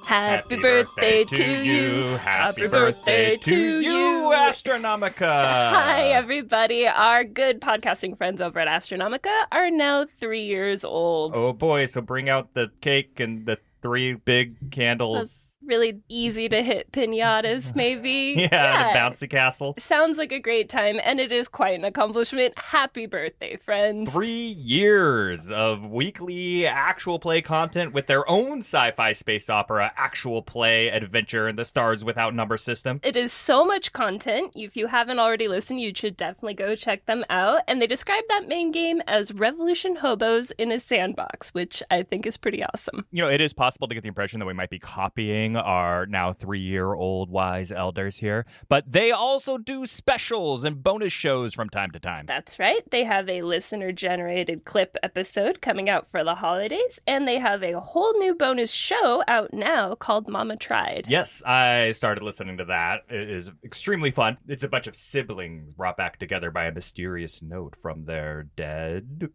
Happy birthday to you. Happy birthday to you. Astronomica. Hi, everybody. Our good podcasting friends over at Astronomica are now 3 years old. Oh boy, so bring out the cake and the 3 big candles. Those really easy to hit pinatas, maybe. Yeah, the bouncy castle. Sounds like a great time, and it is quite an accomplishment. Happy birthday, friends. 3 years of weekly actual play content with their own sci-fi space opera actual play adventure in the Stars Without Number system. It is so much content. If you haven't already listened, you should definitely go check them out. And they describe that main game as Revolution Hobos in a sandbox, which I think is pretty awesome. You know, it is possible to get the impression that we might be copying our now 3-year-old wise elders here, but they also do specials and bonus shows from time to time. That's right. They have a listener-generated clip episode coming out for the holidays, and they have a whole new bonus show out now called Mama Tried. Yes, I started listening to that. It is extremely fun. It's a bunch of siblings brought back together by a mysterious note from their dead...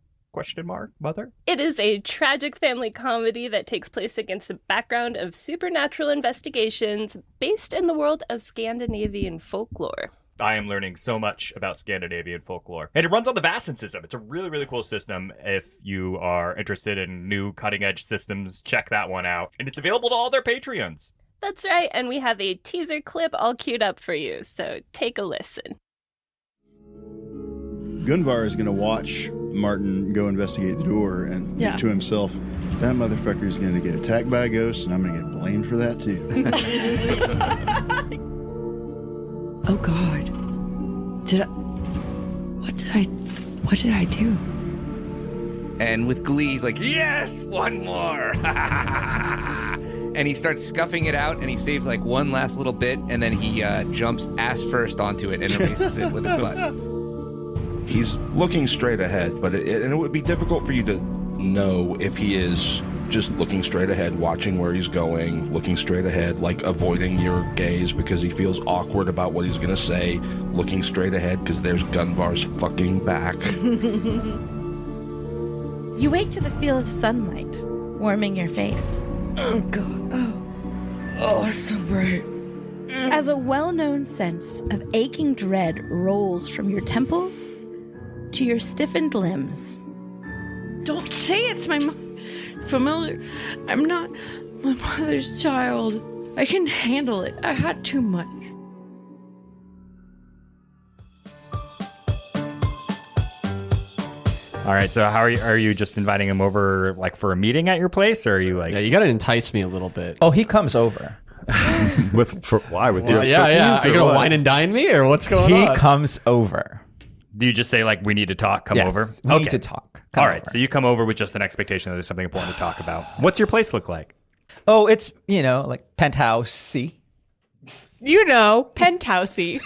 mother? It is a tragic family comedy that takes place against a background of supernatural investigations based in the world of Scandinavian folklore. I am learning so much about Scandinavian folklore. And it runs on the Vassen system. It's a really, really cool system. If you are interested in new cutting-edge systems, check that one out. And it's available to all their Patreons. That's right, and we have a teaser clip all queued up for you, so take a listen. Gunvar is going to watch Martin go investigate the door and think to himself, that motherfucker's going to get attacked by a ghost and I'm going to get blamed for that too. Oh God. What did I do? And with glee, he's like, yes, one more. And he starts scuffing it out and he saves like one last little bit and then he jumps ass first onto it and erases it with his butt. He's looking straight ahead, but it would be difficult for you to know if he is just looking straight ahead, watching where he's going, looking straight ahead, like avoiding your gaze because he feels awkward about what he's going to say, looking straight ahead because there's Gunvar's fucking back. You wake to the feel of sunlight warming your face. Oh God. Oh, it's so bright. As a well-known sense of aching dread rolls from your temples to your stiffened limbs. Don't say it's my familiar. I'm not my mother's child. I can handle it. I had too much. All right, so how are you just inviting him over like for a meeting at your place, or are you like... Yeah, you gotta entice me a little bit. Oh, he comes over. Why? With Well, yeah. Are you gonna wine and dine me, or what's going on? He comes over. Do you just say like, we need to talk, come Yes, over? we need to talk. Come All right, over. so you come over with just an expectation that there's something important to talk about. What's your place look like? Oh, it's, like penthouse C. You know, penthousey.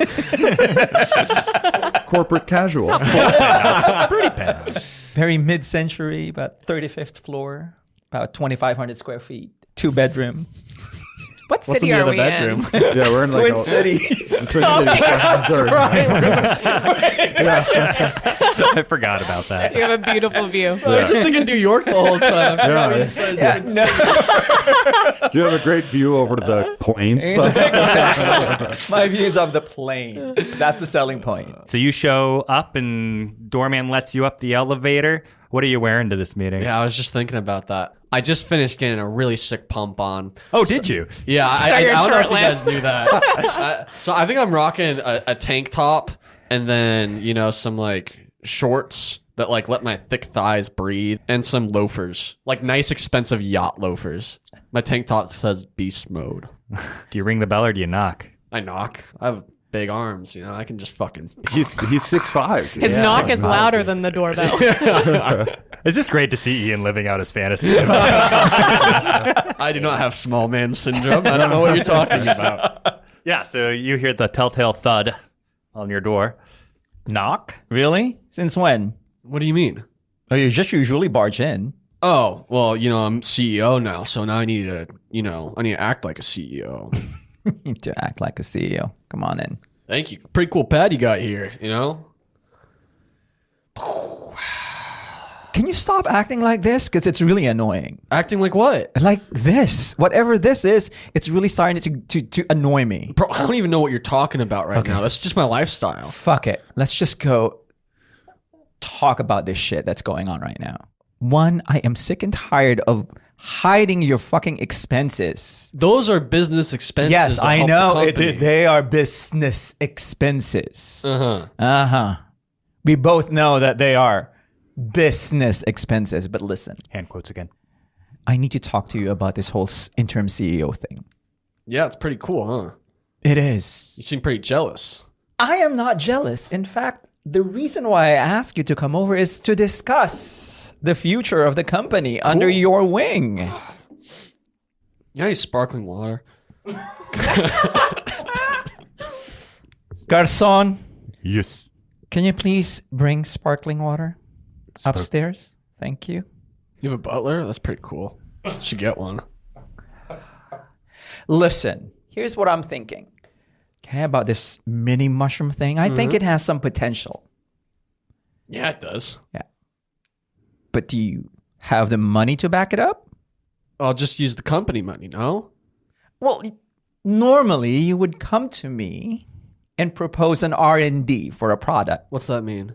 Corporate casual. Pretty penthouse. Very mid-century, about 35th floor, about 2,500 square feet, 2-bedroom. What What's city in the are other we bedroom? in? Yeah, we're in like Twin Cities. Twin Oh, Cities. yeah, Sorry. I forgot about that. You have a beautiful view. I was just thinking New York the whole time. You have a great view over to the plains. My views of the plane. That's the selling point. So you show up and doorman lets you up the elevator. What are you wearing to this meeting? Yeah, I was just thinking about that. I just finished getting a really sick pump on. Oh, did you? Yeah, I you're don't know if you guys shirtless. knew that. So I think I'm rocking a tank top and then, some like shorts that like let my thick thighs breathe and some loafers, like nice expensive yacht loafers. My tank top says beast mode. Do you ring the bell or do you knock? I knock. I have big arms, you know. I can just fucking. He's 6'5", dude. His knock is louder than the doorbell. It's just great to see Ian living out his fantasy. I do not have small man syndrome. I don't know what you're talking about. Yeah, so you hear the telltale thud on your door. Knock? Really? Since when? What do you mean? Oh, you just usually barge in. Oh, well, you know, I'm CEO now, so now I need to act like a CEO. You need to act like a CEO. Come on in. Thank you. Pretty cool pad you got here, you know? Can you stop acting like this? Because it's really annoying. Acting like what? Like this. Whatever this is, it's really starting to annoy me. Bro, I don't even know what you're talking about right now. That's just my lifestyle. Fuck it. Let's just go talk about this shit that's going on right now. One, I am sick and tired of hiding your fucking expenses. Those are business expenses. Yes, I know. The They are business expenses. Uh-huh. We both know that they are business expenses. But listen. Hand quotes again. I need to talk to you about this whole interim CEO thing. Yeah, it's pretty cool, huh? It is. You seem pretty jealous. I am not jealous. In fact, the reason why I asked you to come over is to discuss the future of the company under your wing. Yeah, sparkling water. Garçon. Yes. Can you please bring sparkling water upstairs? Thank you. You have a butler? That's pretty cool. Should get one. Listen, here's what I'm thinking. Okay, about this mini mushroom thing. I think it has some potential. Yeah, it does. Yeah. But do you have the money to back it up? I'll just use the company money, no? Well, normally you would come to me and propose an R&D for a product. What's that mean?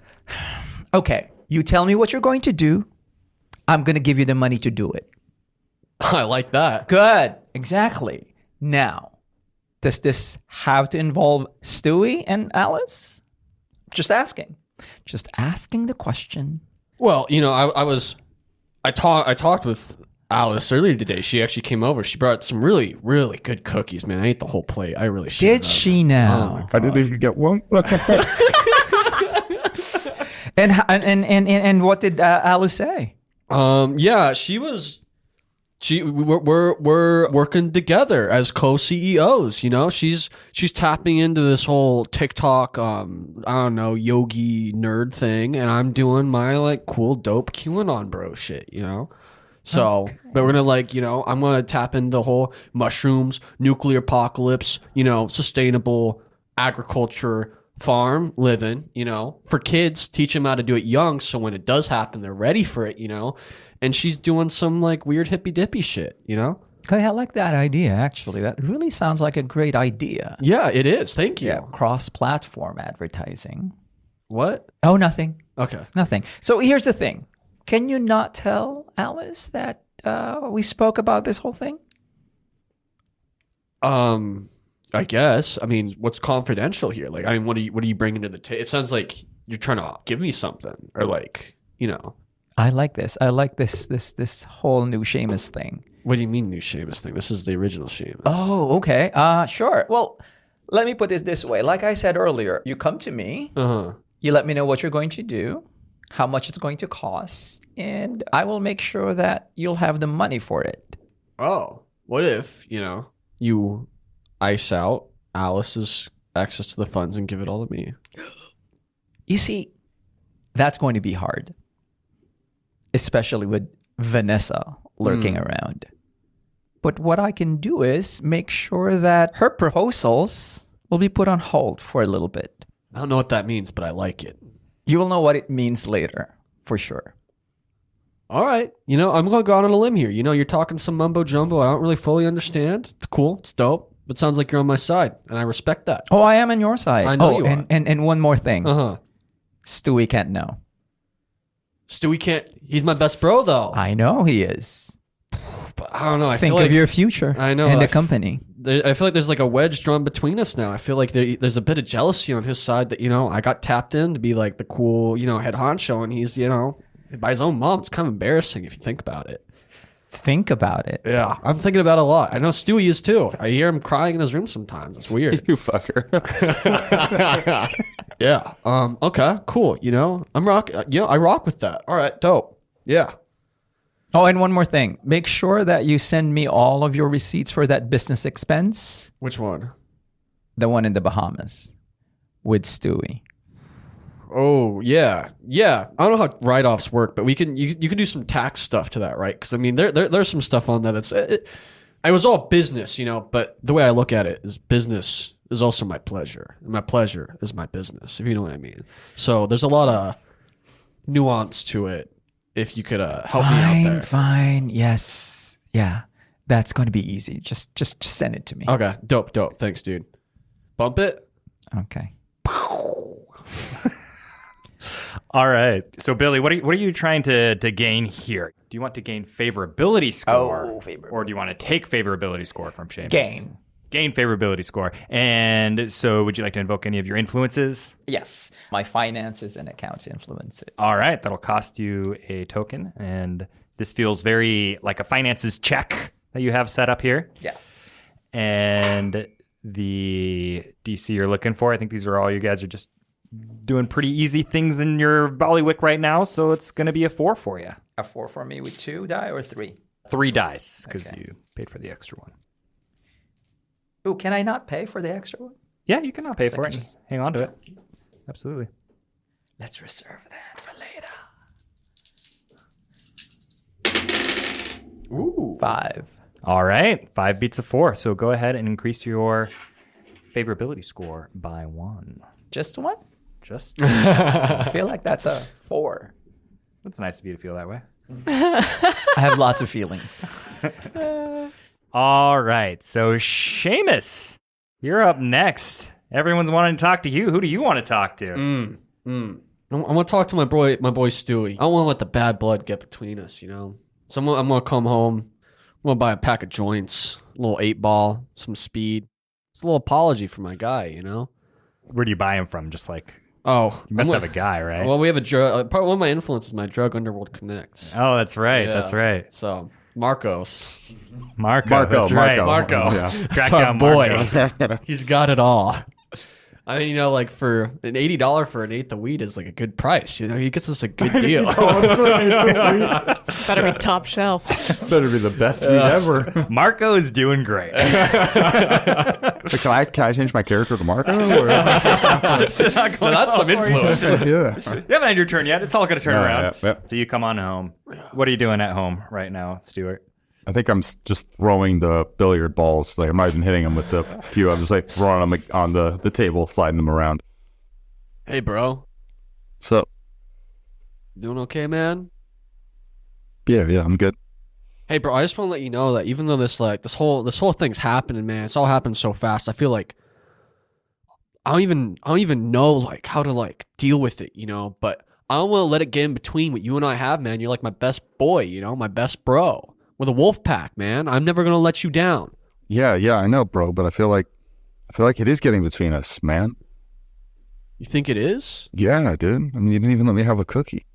Okay, you tell me what you're going to do. I'm going to give you the money to do it. I like that. Good. Exactly. Now, does this have to involve Stewie and Alice? Just asking. Just asking the question. Well, you know, I talked with Alice earlier today. She actually came over. She brought some really, really good cookies, man. I ate the whole plate. I really should. Did she now? I didn't even get one. And what did Alice say? Yeah, we're working together as co-CEOs, you know? She's tapping into this whole TikTok I don't know, yogi nerd thing, and I'm doing my like cool dope QAnon bro shit, you know? So, but we're gonna I'm gonna tap into the whole mushrooms, nuclear apocalypse, you know, sustainable agriculture, farm living, you know, for kids, teach them how to do it young so when it does happen, they're ready for it, you know? And she's doing some like weird hippy dippy shit, you know? Okay, I like that idea, actually. That really sounds like a great idea. Yeah, it is. Thank you. Yeah, cross-platform advertising. What? Oh, nothing. Okay. Nothing. So here's the thing. Can you not tell Alice that we spoke about this whole thing? I guess. I mean, what's confidential here? Like, I mean, what are you bringing to the table? It sounds like you're trying to give me something, or like, you know. I like this. I like this whole new Seamus thing. What do you mean new Seamus thing? This is the original Seamus. Oh, okay. Sure. Well, let me put it this way. Like I said earlier, you come to me. You let me know what you're going to do, how much it's going to cost, and I will make sure that you'll have the money for it. Oh, what if, you know, you ice out Alice's access to the funds and give it all to me? You see, that's going to be hard. Especially with Vanessa lurking around. But what I can do is make sure that her proposals will be put on hold for a little bit. I don't know what that means, but I like it. You will know what it means later, for sure. All right. You know, I'm going to go out on a limb here. You know, you're talking some mumbo jumbo I don't really fully understand. It's cool. It's dope. But it sounds like you're on my side, and I respect that. Oh, I am on your side. I know you are. And one more thing. Uh-huh. Stewie can't know. Stewie can't. He's my best bro, though. I know he is. But I don't know. I Think feel of like, your future. I know. And the company. I feel like there's like a wedge drawn between us now. I feel like there's a bit of jealousy on his side that, you know, I got tapped in to be like the cool, you know, head honcho, and he's, you know, by his own mom. It's kind of embarrassing if you think about it. think about it. Yeah, I'm thinking about it a lot. I know Stewie is too. I hear him crying in his room sometimes. It's weird. You fucker. Yeah. Okay. Cool. You know, I rock with that. All right. Dope. Yeah. Oh, and one more thing. Make sure that you send me all of your receipts for that business expense. Which one? The one in the Bahamas with Stewie. Oh, yeah. Yeah. I don't know how write-offs work, but you can do some tax stuff to that, right? Because, I mean, there's some stuff on there that's... It was all business, you know, but the way I look at it is business is also my pleasure. And my pleasure is my business, if you know what I mean. So there's a lot of nuance to it if you could help me out there. Fine. Yes. Yeah. That's going to be easy. Just send it to me. Okay. Dope. Thanks, dude. Bump it? Okay. All right. So, Billy, what are you trying to gain here? Do you want to gain favorability score? Or do you want to take favorability score from Seamus? Gain favorability score. And so would you like to invoke any of your influences? Yes. My finances and accounts influences. All right. That'll cost you a token. And this feels very like a finances check that you have set up here. Yes. And the DC you're looking for, I think these are all you guys are just doing pretty easy things in your Bollywick right now, so it's going to be a 4 for you. A 4 for me with 2 die or 3? 3 dice, because you paid for the extra one. Ooh, can I not pay for the extra one? Yeah, you can not pay for it. Just hang on to it. Absolutely. Let's reserve that for later. Ooh. 5. All right. 5 beats a 4, so go ahead and increase your favorability score by 1. Just 1? Just. I feel like that's a 4. That's nice of you to feel that way. I have lots of feelings. All right. So, Seamus, you're up next. Everyone's wanting to talk to you. Who do you want to talk to? I want to talk to my boy Stewie. I don't want to let the bad blood get between us, you know? So I'm going to come home. I'm going to buy a pack of joints, a little 8-ball, some speed. It's a little apology for my guy, you know? Where do you buy him from? Just like, you must have a guy, right? Well, we have a drug. One of my influences is my Drug Underworld Connects. Oh, that's right. Yeah. That's right. So Marcos. Marco. That's right. Marco. Yeah. Track That's our down boy. Marco. He's got it all. I mean, you know, like for an $80 for an eighth of weed is like a good price. You know, he gets us a good deal. Better be top shelf. Better be the best weed ever. Marco is doing great. So can I change my character to Marco? Or? Well, that's some influence. Yeah. You haven't had your turn yet. It's all going to turn around. Yeah. So you come on home. What are you doing at home right now, Stuart? I think I'm just throwing the billiard balls. Like I might have been hitting them with the cue. I'm just like throwing them on the table, sliding them around. Hey, bro. So, Doing okay, man? yeah, I'm good. Hey, bro, I just want to let you know that even though this whole thing's happening, man, it's all happened so fast. I feel like I don't even know like how to like deal with it, you know. But I don't want to let it get in between what you and I have, man. You're like my best boy, you know, my best bro. With a wolf pack, man. I'm never gonna let you down. Yeah, I know, bro. But I feel like it is getting between us, man. You think it is? Yeah, dude. I mean, you didn't even let me have a cookie.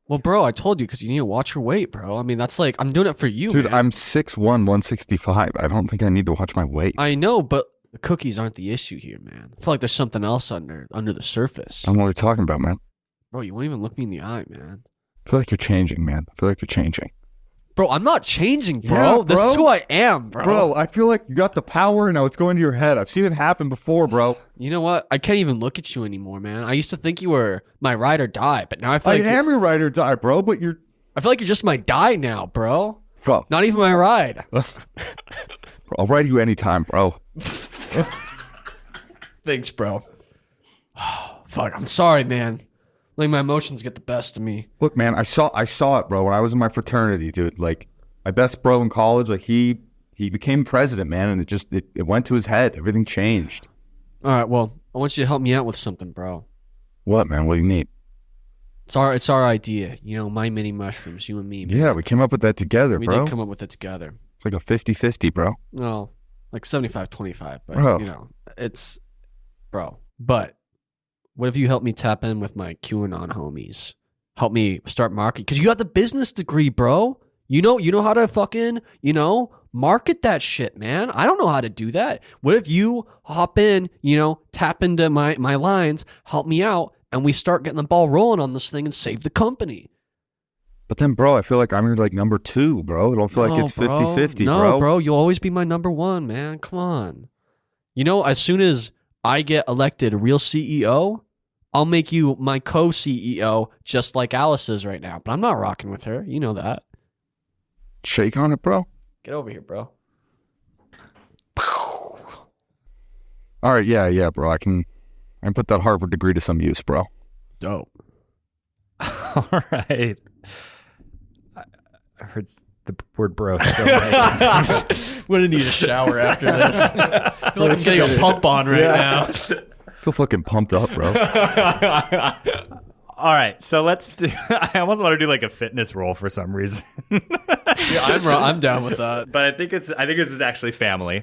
Well, bro, I told you because you need to watch your weight, bro. I mean, that's like I'm doing it for you, dude. Man. I'm 6'1", 165. I don't think I need to watch my weight. I know, but the cookies aren't the issue here, man. I feel like there's something else under the surface. I don't know what you're talking about, man. Bro, you won't even look me in the eye, man. I feel like you're changing, man. I feel like you're changing. Bro, I'm not changing, bro. Yeah, This is who I am, bro. Bro, I feel like you got the power and now it's going to your head. I've seen it happen before, bro. You know what? I can't even look at you anymore, man. I used to think you were my ride or die, but now I feel like I am your ride or die, bro, but you're... I feel like you're just my die now, bro. Bro. Not even my ride. I'll ride you anytime, bro. Thanks, bro. Fuck, I'm sorry, man. Like my emotions get the best of me. Look, man, I saw it, bro, when I was in my fraternity, dude. Like my best bro in college, like he became president, man, and it went to his head. Everything changed. All right, well, I want you to help me out with something, bro. What, man? What do you need? It's our idea, you know, my mini mushrooms, you and me. Man. Yeah, we came up with that together, bro. We did come up with it together. It's like a 50-50, bro. No, like 75-25, but bro. You know, it's bro. But what if you help me tap in with my QAnon homies? Help me start marketing. Because you got the business degree, bro. You know how to fucking, market that shit, man. I don't know how to do that. What if you hop in, tap into my lines, help me out, and we start getting the ball rolling on this thing and save the company? But then, bro, I feel like I'm your like number 2, bro. I don't feel like it's 50-50, no, bro. bro, you'll always be my number 1, man. Come on. As soon as I get elected real CEO, I'll make you my co-CEO, just like Alice is right now. But I'm not rocking with her. You know that. Shake on it, bro. Get over here, bro. All right, yeah, bro. I can put that Harvard degree to some use, bro. Dope. All right. I heard the word bro so many times. We're going to need a shower after this. I feel like I'm getting a pump on right now. I feel fucking pumped up, bro. All right, so let's do. I almost want to do like a fitness roll for some reason. I'm down with that. But I think this is actually family.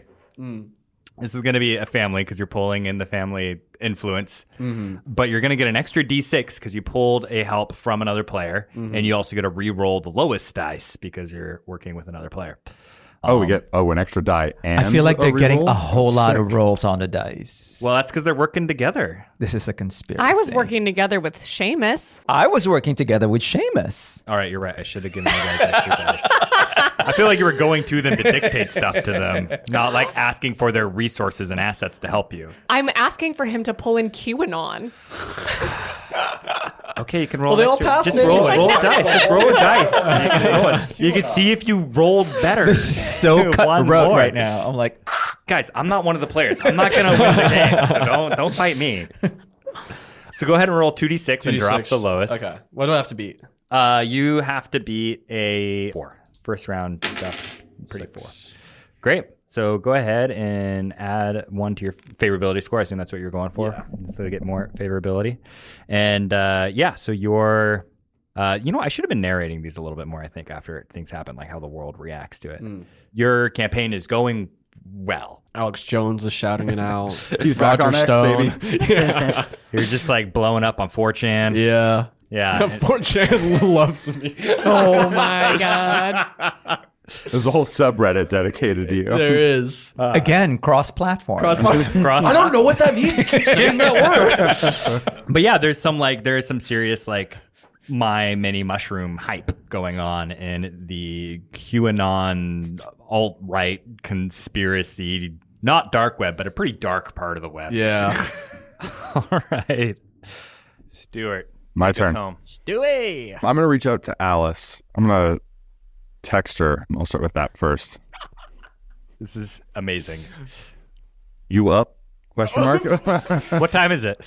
This is going to be a family because you're pulling in the family influence. But you're going to get an extra D6 because you pulled a help from another player, and you also get to re-roll the lowest dice because you're working with another player. We get an extra die. And I feel like they're getting reroll? a whole lot of Sick. rolls on the dice. Well, that's because they're working together. This is a conspiracy. I was working together with Seamus. I was working together with Seamus. All right, you're right. I should have given you guys extra dice. I feel like you were going to them to dictate stuff to them, not like asking for their resources and assets to help you. I'm asking for him to pull in QAnon. Okay, you can roll. Well, they an all extra. passed Just anyway. roll a dice. Just roll a dice. You can roll it. You can see if you rolled better. This is so One cutthroat more. right now. I'm like, Guys, I'm not one of the players. I'm not gonna win the game, so don't fight me. So go ahead and roll 2d6 and drop the lowest. Okay. What do I have to beat? You have to beat a 4. First round stuff, pretty 4. Great. So go ahead and add 1 to your favorability score. I assume that's what you're going for. Yeah. So to get more favorability. And so you're, I should have been narrating these a little bit more, I think, after things happen, like how the world reacts to it. Your campaign is going well. Alex Jones is shouting it out. He's back Roger on X, Stone. baby. Yeah. You're just like blowing up on 4chan. Yeah. Yeah. 4chan loves me. Oh my God. There's a whole subreddit dedicated to you. There is. again, cross-platform. I don't know what that means. You keep saying that word. But yeah, there's some serious like my mini mushroom hype going on in the QAnon alt-right conspiracy, not dark web, but a pretty dark part of the web. Yeah. All right. Stuart. My take us turn. home. Stewie. I'm going to reach out to Alice. I'm going to text her. I'll start with that first. This is amazing. You up? Question mark. What time is it?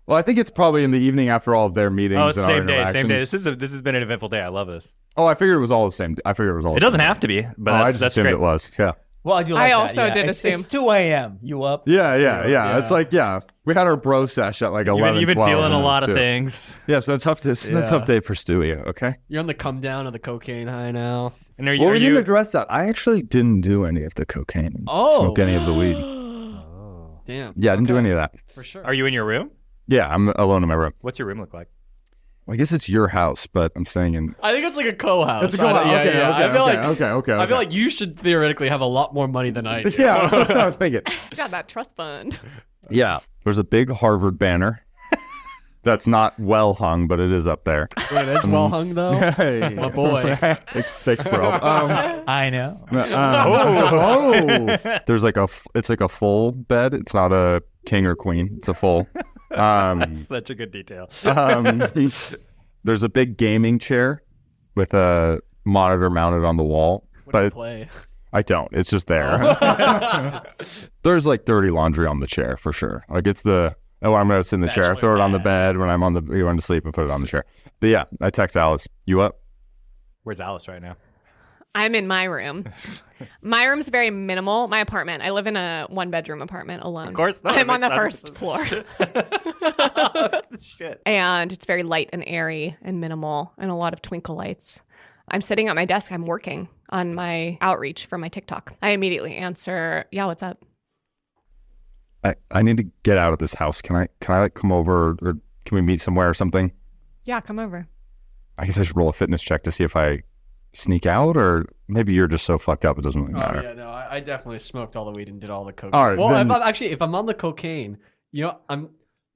Well, I think it's probably in the evening after all of their meetings. Oh, it's the and our same day. Same day. interactions. This has been an eventful day. I love this. Oh, I figured it was all the same. It doesn't have to be, but I that's, just that's assumed great. it was. Yeah. Well, you like I that, also yeah. did It's assume. 2 a.m. You up? Yeah. It's like, we had our bro sesh at like 11, You've been 12, feeling a and it lot was of 2. things. Yeah, it's been a tough, it's been a tough day for Stewie, okay? You're on the come down of the cocaine high now. And are you, Well, are we you didn't address that. I actually didn't do any of the cocaine. Smoke any of the weed. Damn. Yeah, I didn't do any of that. For sure. are you in your room? Yeah, I'm alone in my room. What's your room look like? Well, I guess it's your house, but I'm staying in. I think it's like a co-house. It's a co-house. Yeah, Okay, yeah. okay, I feel okay. I feel like you should theoretically have a lot more money than I do. Yeah, that's what I was thinking. Got that trust fund. Yeah, there's a big Harvard banner that's not well hung, but it is up there. Wait, it's well hung though. Hey. My boy. Thanks, bro. I know. There's like it's like a full bed. It's not a king or queen. It's a full. That's such a good detail. There's a big gaming chair with a monitor mounted on the wall. What do but you play? I don't. It's just there. There's like dirty laundry on the chair for sure. Like it's I'm gonna sit in the chair, throw it on the bed when I'm going to sleep and put it on the chair. But yeah, I text Alice. You up? Where's Alice right now? I'm in my room. My room's very minimal. My apartment. I live in a 1-bedroom apartment alone. Of course not. I'm on the Makes first sense. floor. Shit. And it's very light and airy and minimal and a lot of twinkle lights. I'm sitting at my desk. I'm working on my outreach for my TikTok. I immediately answer, yeah, what's up? I need to get out of this house. Can I like come over or can we meet somewhere or something? Yeah, come over. I guess I should roll a fitness check to see if I sneak out, or maybe you're just so fucked up it doesn't really matter? Oh yeah, no, I definitely smoked all the weed and did all the cocaine. All right, well, then- if I'm on the cocaine,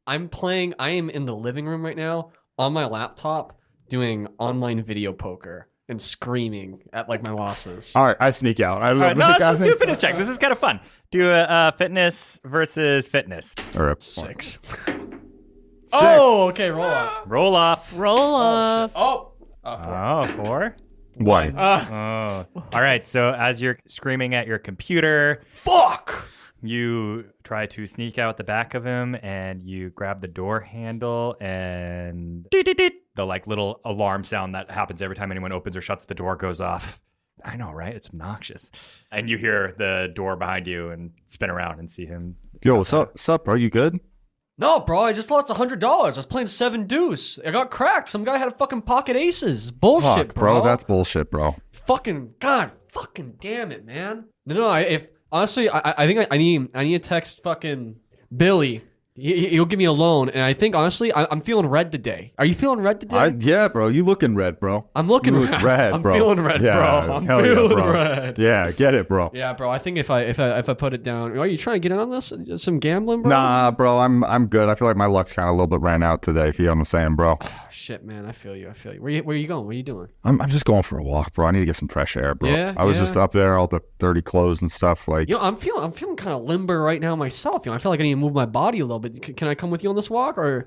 I'm playing. I am in the living room right now on my laptop doing online video poker and screaming at like my losses. All right, I sneak out. All right, no, let's do a fitness check. This is kind of fun. Do a fitness versus fitness. Or a 6. Oh, okay, roll off. Roll off. Roll off. Oh, 4. Oh, 4? 1. Oh. All right, so as you're screaming at your computer, Fuck! you try to sneak out the back of him and you grab the door handle and the like little alarm sound that happens every time anyone opens or shuts the door goes off. I know, right? It's obnoxious. And you hear the door behind you and spin around and see him. Yo, what's up, bro? You good? No, bro, I just lost $100. I was playing 7 deuce. I got cracked. Some guy had fucking pocket aces. Bullshit, Fuck, bro. That's bullshit, bro. Fucking God, fucking damn it, man. No, if honestly, I think I need to text fucking Billy. He'll give me a loan, and I think honestly, I'm feeling red today. Are you feeling red today? Yeah, bro. You looking red, bro. I'm looking You look red, I'm bro. feeling red, Yeah, bro. I'm hell yeah, feeling bro. red. Yeah, get it, bro. Yeah, bro. I think if I put it down, are you trying to get in on this? Some gambling, bro? Nah, bro. I'm good. I feel like my luck's kind of a little bit ran out today. If you know what I'm saying, bro. Shit, man. I feel you. Where you going? What are you doing? I'm just going for a walk, bro. I need to get some fresh air, bro. Yeah, I was yeah. just up there, all the dirty clothes and stuff. Like, I'm feeling kind of limber right now myself. I feel like I need to move my body a little bit. Can I come with you on this walk, or?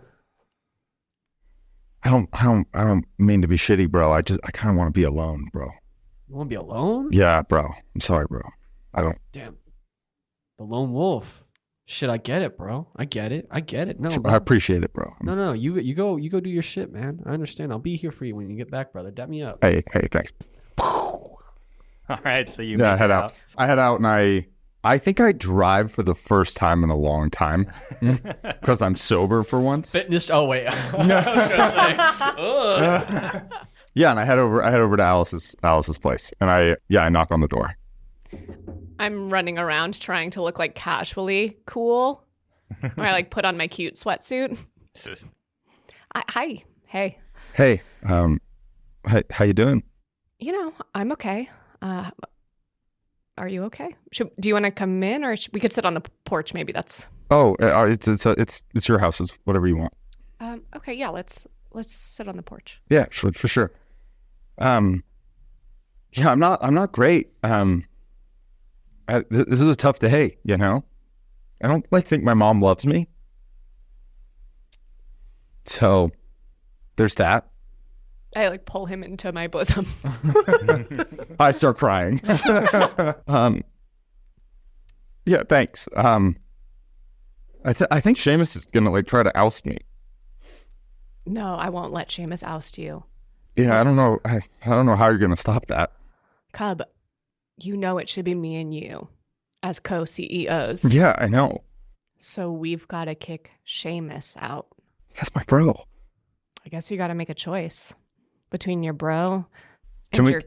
I don't mean to be shitty, bro. I kind of want to be alone, bro. You want to be alone? Yeah, bro. I'm sorry, bro. I don't. Damn. The lone wolf. Shit, I get it, bro. I get it. No, I appreciate it, bro. No. You go do your shit, man. I understand. I'll be here for you when you get back, brother. Dap me up. Hey, thanks. All right, so you Yeah, I make head it out. I head out, and I think I drive for the first time in a long time because I'm sober for once. Fitness. Oh wait. I was gonna say, ugh. Yeah, and I head over to Alice's place, and I knock on the door. I'm running around trying to look like casually cool. Or I like put on my cute sweatsuit. Hi. Hey. Hey, how you doing? I'm okay. Are you okay? Do you want to come in, or we could sit on the porch? Maybe that's. Oh, it's your house. It's whatever you want. Okay. Yeah. Let's sit on the porch. Yeah, for sure. Yeah, I'm not great. This is a tough day, you know. I don't think my mom loves me. So there's that. I pull him into my bosom. I start crying. Yeah, thanks. I think Seamus is gonna try to oust me. No, I won't let Seamus oust you. Yeah, I don't know. I don't know how you're gonna stop that. Cub, it should be me and you as co-CEOs. Yeah, I know. So we've got to kick Seamus out. That's my bro. I guess you got to make a choice between your bro and your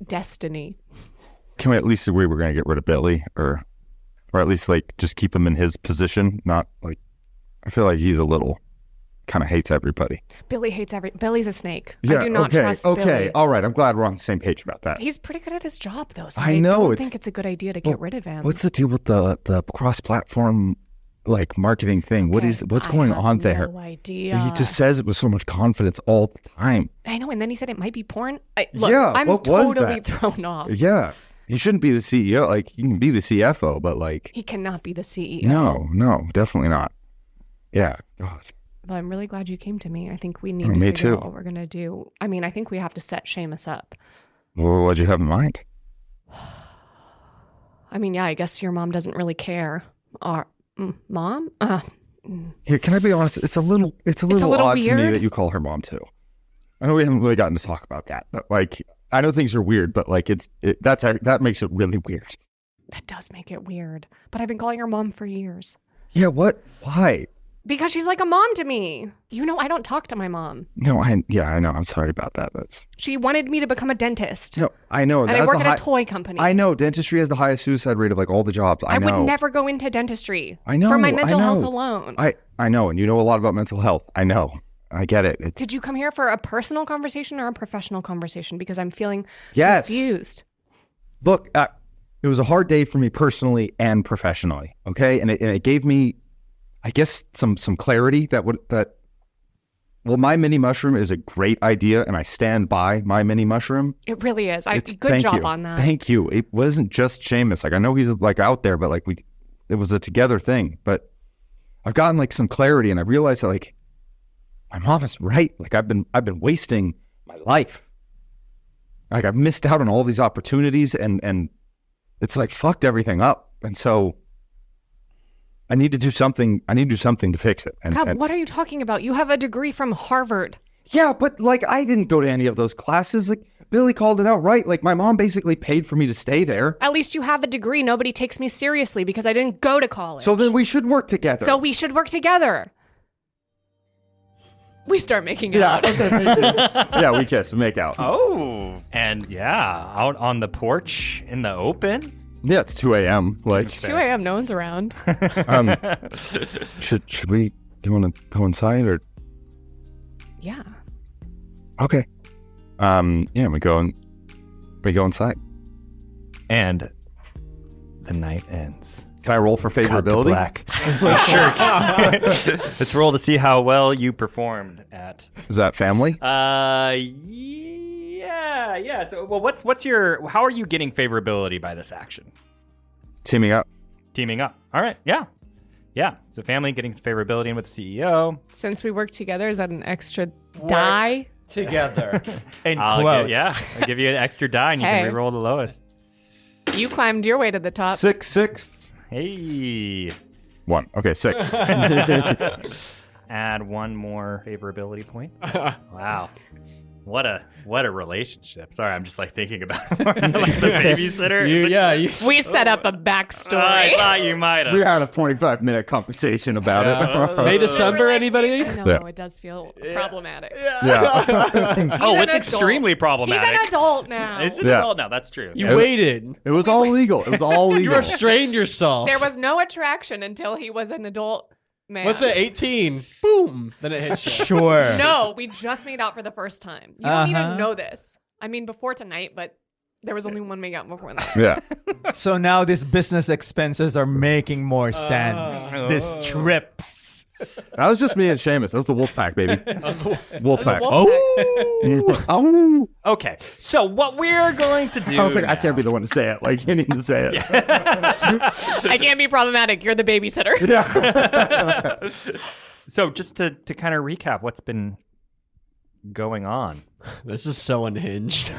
destiny. Can we at least agree we're gonna get rid of Billy, or at least just keep him in his position? Not I feel like he's a little kind of hates everybody. Billy hates Billy's a snake. Yeah, I do not trust Billy. All right. I'm glad we're on the same page about that. He's pretty good at his job, though. So I know. don't think it's a good idea to get rid of him. What's the deal with the cross-platform marketing thing? What's going on there? No idea. He just says it with so much confidence all the time. I know, and then he said it might be porn. I'm what was totally that? thrown off. Yeah, he shouldn't be the CEO. He can be the CFO, but he cannot be the CEO. No, definitely not. Yeah, God. Well, I'm really glad you came to me. I think we need to figure out what we're gonna do. I mean, I think we have to set Seamus up. Well, what'd you have in mind? I mean, yeah, I guess your mom doesn't really care. Our mom? Here, can I be honest? It's a little odd to me weird. that you call her mom too. I know we haven't really gotten to talk about that, but I know things are weird, but that makes it really weird. That does make it weird. But I've been calling her mom for years. Yeah, what? Why? Because she's like a mom to me. I don't talk to my mom. No, I know. I'm sorry about that. She wanted me to become a dentist. No, I know. And I work at a toy company. I know. Dentistry has the highest suicide rate of all the jobs. I know. I would never go into dentistry. I know. For my mental health alone. I know. And you know a lot about mental health. I know. I get it. Did you come here for a personal conversation or a professional conversation? Because I'm feeling Yes. confused. Look, it was a hard day for me personally and professionally. Okay, and it gave me, I guess, some clarity well, my mini mushroom is a great idea, and I stand by my mini mushroom. It really is. Good Thank job you. on that. Thank you. It wasn't just Seamus. Like, I know he's like out there, but like it was a together thing. But I've gotten like some clarity, and I realized that like my mom is right. Like I've been wasting my life. Like I've missed out on all these opportunities, and it's like fucked everything up. And so I need to do something. I need to do something to fix it. God, what are you talking about? You have a degree from Harvard. Yeah, but like I didn't go to any of those classes. Like Billy called it out right. Like my mom basically paid for me to stay there. At least you have a degree. Nobody takes me seriously because I didn't go to college. So then we should work together. So we should work together. We start making out. Yeah, we kiss and make out. Oh, and yeah, out on the porch in the open. Yeah, it's 2 a.m. Like It's 2 a.m. No one's around. Should we? You want to go inside or? Yeah. Okay. Yeah, we go inside. And the night ends. Can I roll for Cut to favorability? black. Sure. Let's roll to see how well you performed at. Is that family? Yeah. So, well, what's your? How are you getting favorability by this action? Teaming up. Teaming up. All right. Yeah. So, family getting favorability in with the CEO. Since we work together, is that an extra die? Together. In I'll quotes. I'll give you an extra die, and you Hey. can reroll the lowest. You climbed your way to the top. 6. Hey. 1. Okay, 6. Add one more favorability point. Wow. What a relationship. Sorry, I'm just like thinking about like the babysitter. We set up a backstory. I thought you might We have. had a 25-minute conversation about it. May December, anybody? I know, Yeah. it does feel problematic. Yeah. Oh, an it's adult. extremely He's problematic. an adult now. It's an Yeah. adult now. That's true. You waited. It was all legal. It was all legal. You restrained yourself. There was no attraction until he was an adult man. What's it? 18. Boom. Then it hits you. Sure. No, we just made out for the first time. You don't even know this. I mean, before tonight, but there was only one make out before that. Yeah. So now these business expenses are making more sense. These trips. That was just me and Seamus. That was the wolf pack, baby. Wolf pack. Oh. Okay. So what we're going to do? I was like, I can't be the one to say it. Like, you need to say it. I can't be problematic. You're the babysitter. Yeah. So just to kind of recap, what's been going on? This is so unhinged.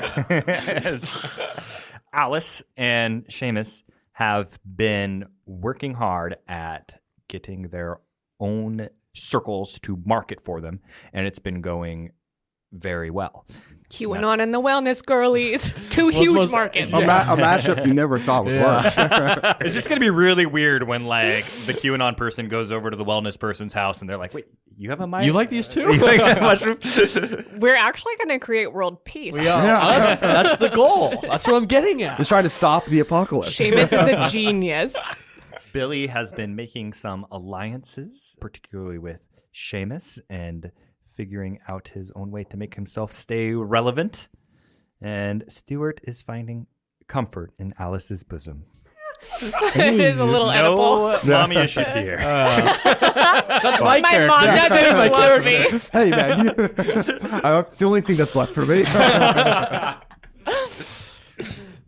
Alice and Seamus have been working hard at getting their own circles to market for them, and it's been going very well. QAnon and the wellness girlies. Two huge markets. A mashup you never thought would work. It's just going to be really weird when like the QAnon person goes over to the wellness person's house and they're like, wait, you have a mic? You like these too? You like that mushroom? We're actually going to create world peace. That's the goal. That's what I'm getting at. Just trying to stop the apocalypse. Seamus is a genius. Billy has been making some alliances, particularly with Seamus, and figuring out his own way to make himself stay relevant. And Stuart is finding comfort in Alice's bosom. It is a little No edible. mommy issues here. That's my My character. mom doesn't love me. Hey, man. It's the only thing that's left for me.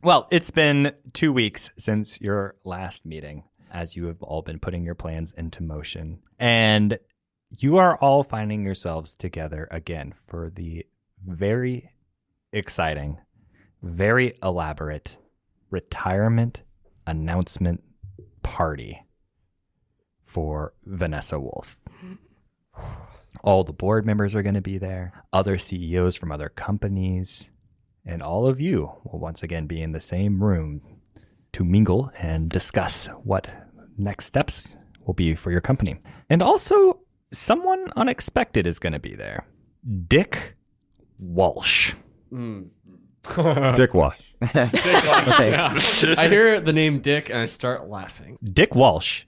Well, it's been 2 weeks since your last meeting, as you have all been putting your plans into motion. And you are all finding yourselves together again for the very exciting, very elaborate retirement announcement party for Vanessa Wolfe. All the board members are going to be there, other CEOs from other companies, and all of you will once again be in the same room to mingle and discuss what next steps will be for your company. And also, someone unexpected is going to be there. Dick Walsh. Dick Wash. I hear the name Dick and I start laughing. Dick Walsh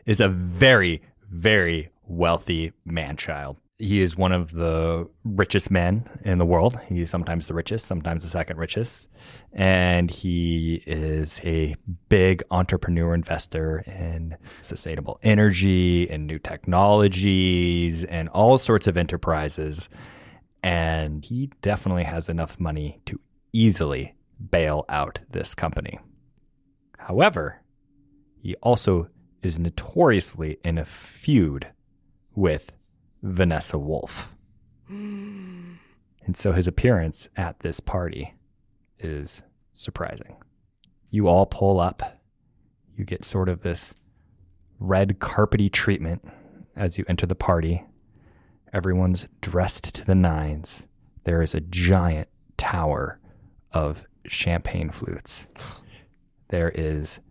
is a very, very wealthy man-child. He is one of the richest men in the world. He's sometimes the richest, sometimes the second richest. And he is a big entrepreneur investor in sustainable energy and new technologies and all sorts of enterprises. And he definitely has enough money to easily bail out this company. However, he also is notoriously in a feud with Vanessa Wolfe. And so his appearance at this party is surprising. You all pull up. You get sort of this red carpety treatment as you enter the party. Everyone's dressed to the nines. There is a giant tower of champagne flutes. There is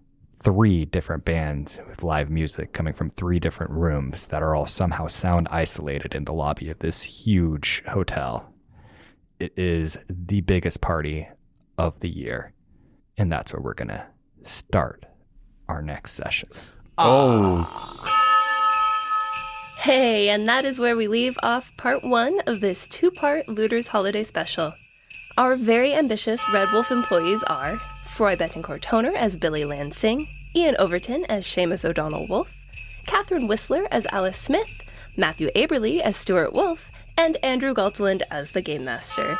3 different bands with live music coming from 3 different rooms that are all somehow sound isolated in the lobby of this huge hotel. It is the biggest party of the year. And that's where we're going to start our next session. Hey, and that is where we leave off part 1 of this 2-part Looters Holiday Special. Our very ambitious Red Wolf employees are Froi Betancor-Toner as Billy Land Singh, Ian Overton as Seamus O'Donnell Wolfe, Kathryn Whisler as Alice Smith, Mathew Aberly as Stuart Wolfe, and Andrew Galteland as the Game Master.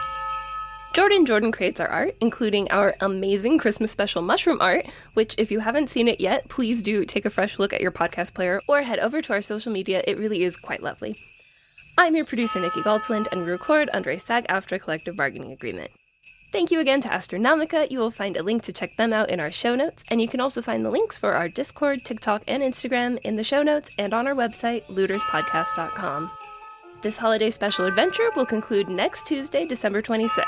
Jordan creates our art, including our amazing Christmas special mushroom art, which if you haven't seen it yet, please do take a fresh look at your podcast player or head over to our social media. It really is quite lovely. I'm your producer, Nikki Galteland, and we record under a SAG-AFTRA collective bargaining agreement. Thank you again to Astronomica. You will find a link to check them out in our show notes, and you can also find the links for our Discord, TikTok, and Instagram in the show notes and on our website, looterspodcast.com. This holiday special adventure will conclude next Tuesday, December 26th.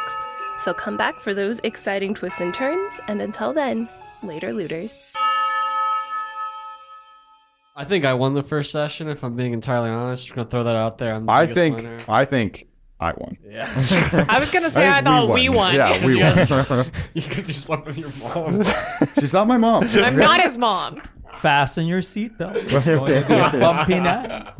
So come back for those exciting twists and turns, and until then, later looters. I think I won the first session, if I'm being entirely honest. I'm going to throw that out there. I'm the I biggest think winner. I won. Yeah. I was going to say I thought we won. Yeah, we won. You could just slept with your mom. She's not my mom. I'm not his mom. Fasten your seatbelt. It's going to be a bumpy night.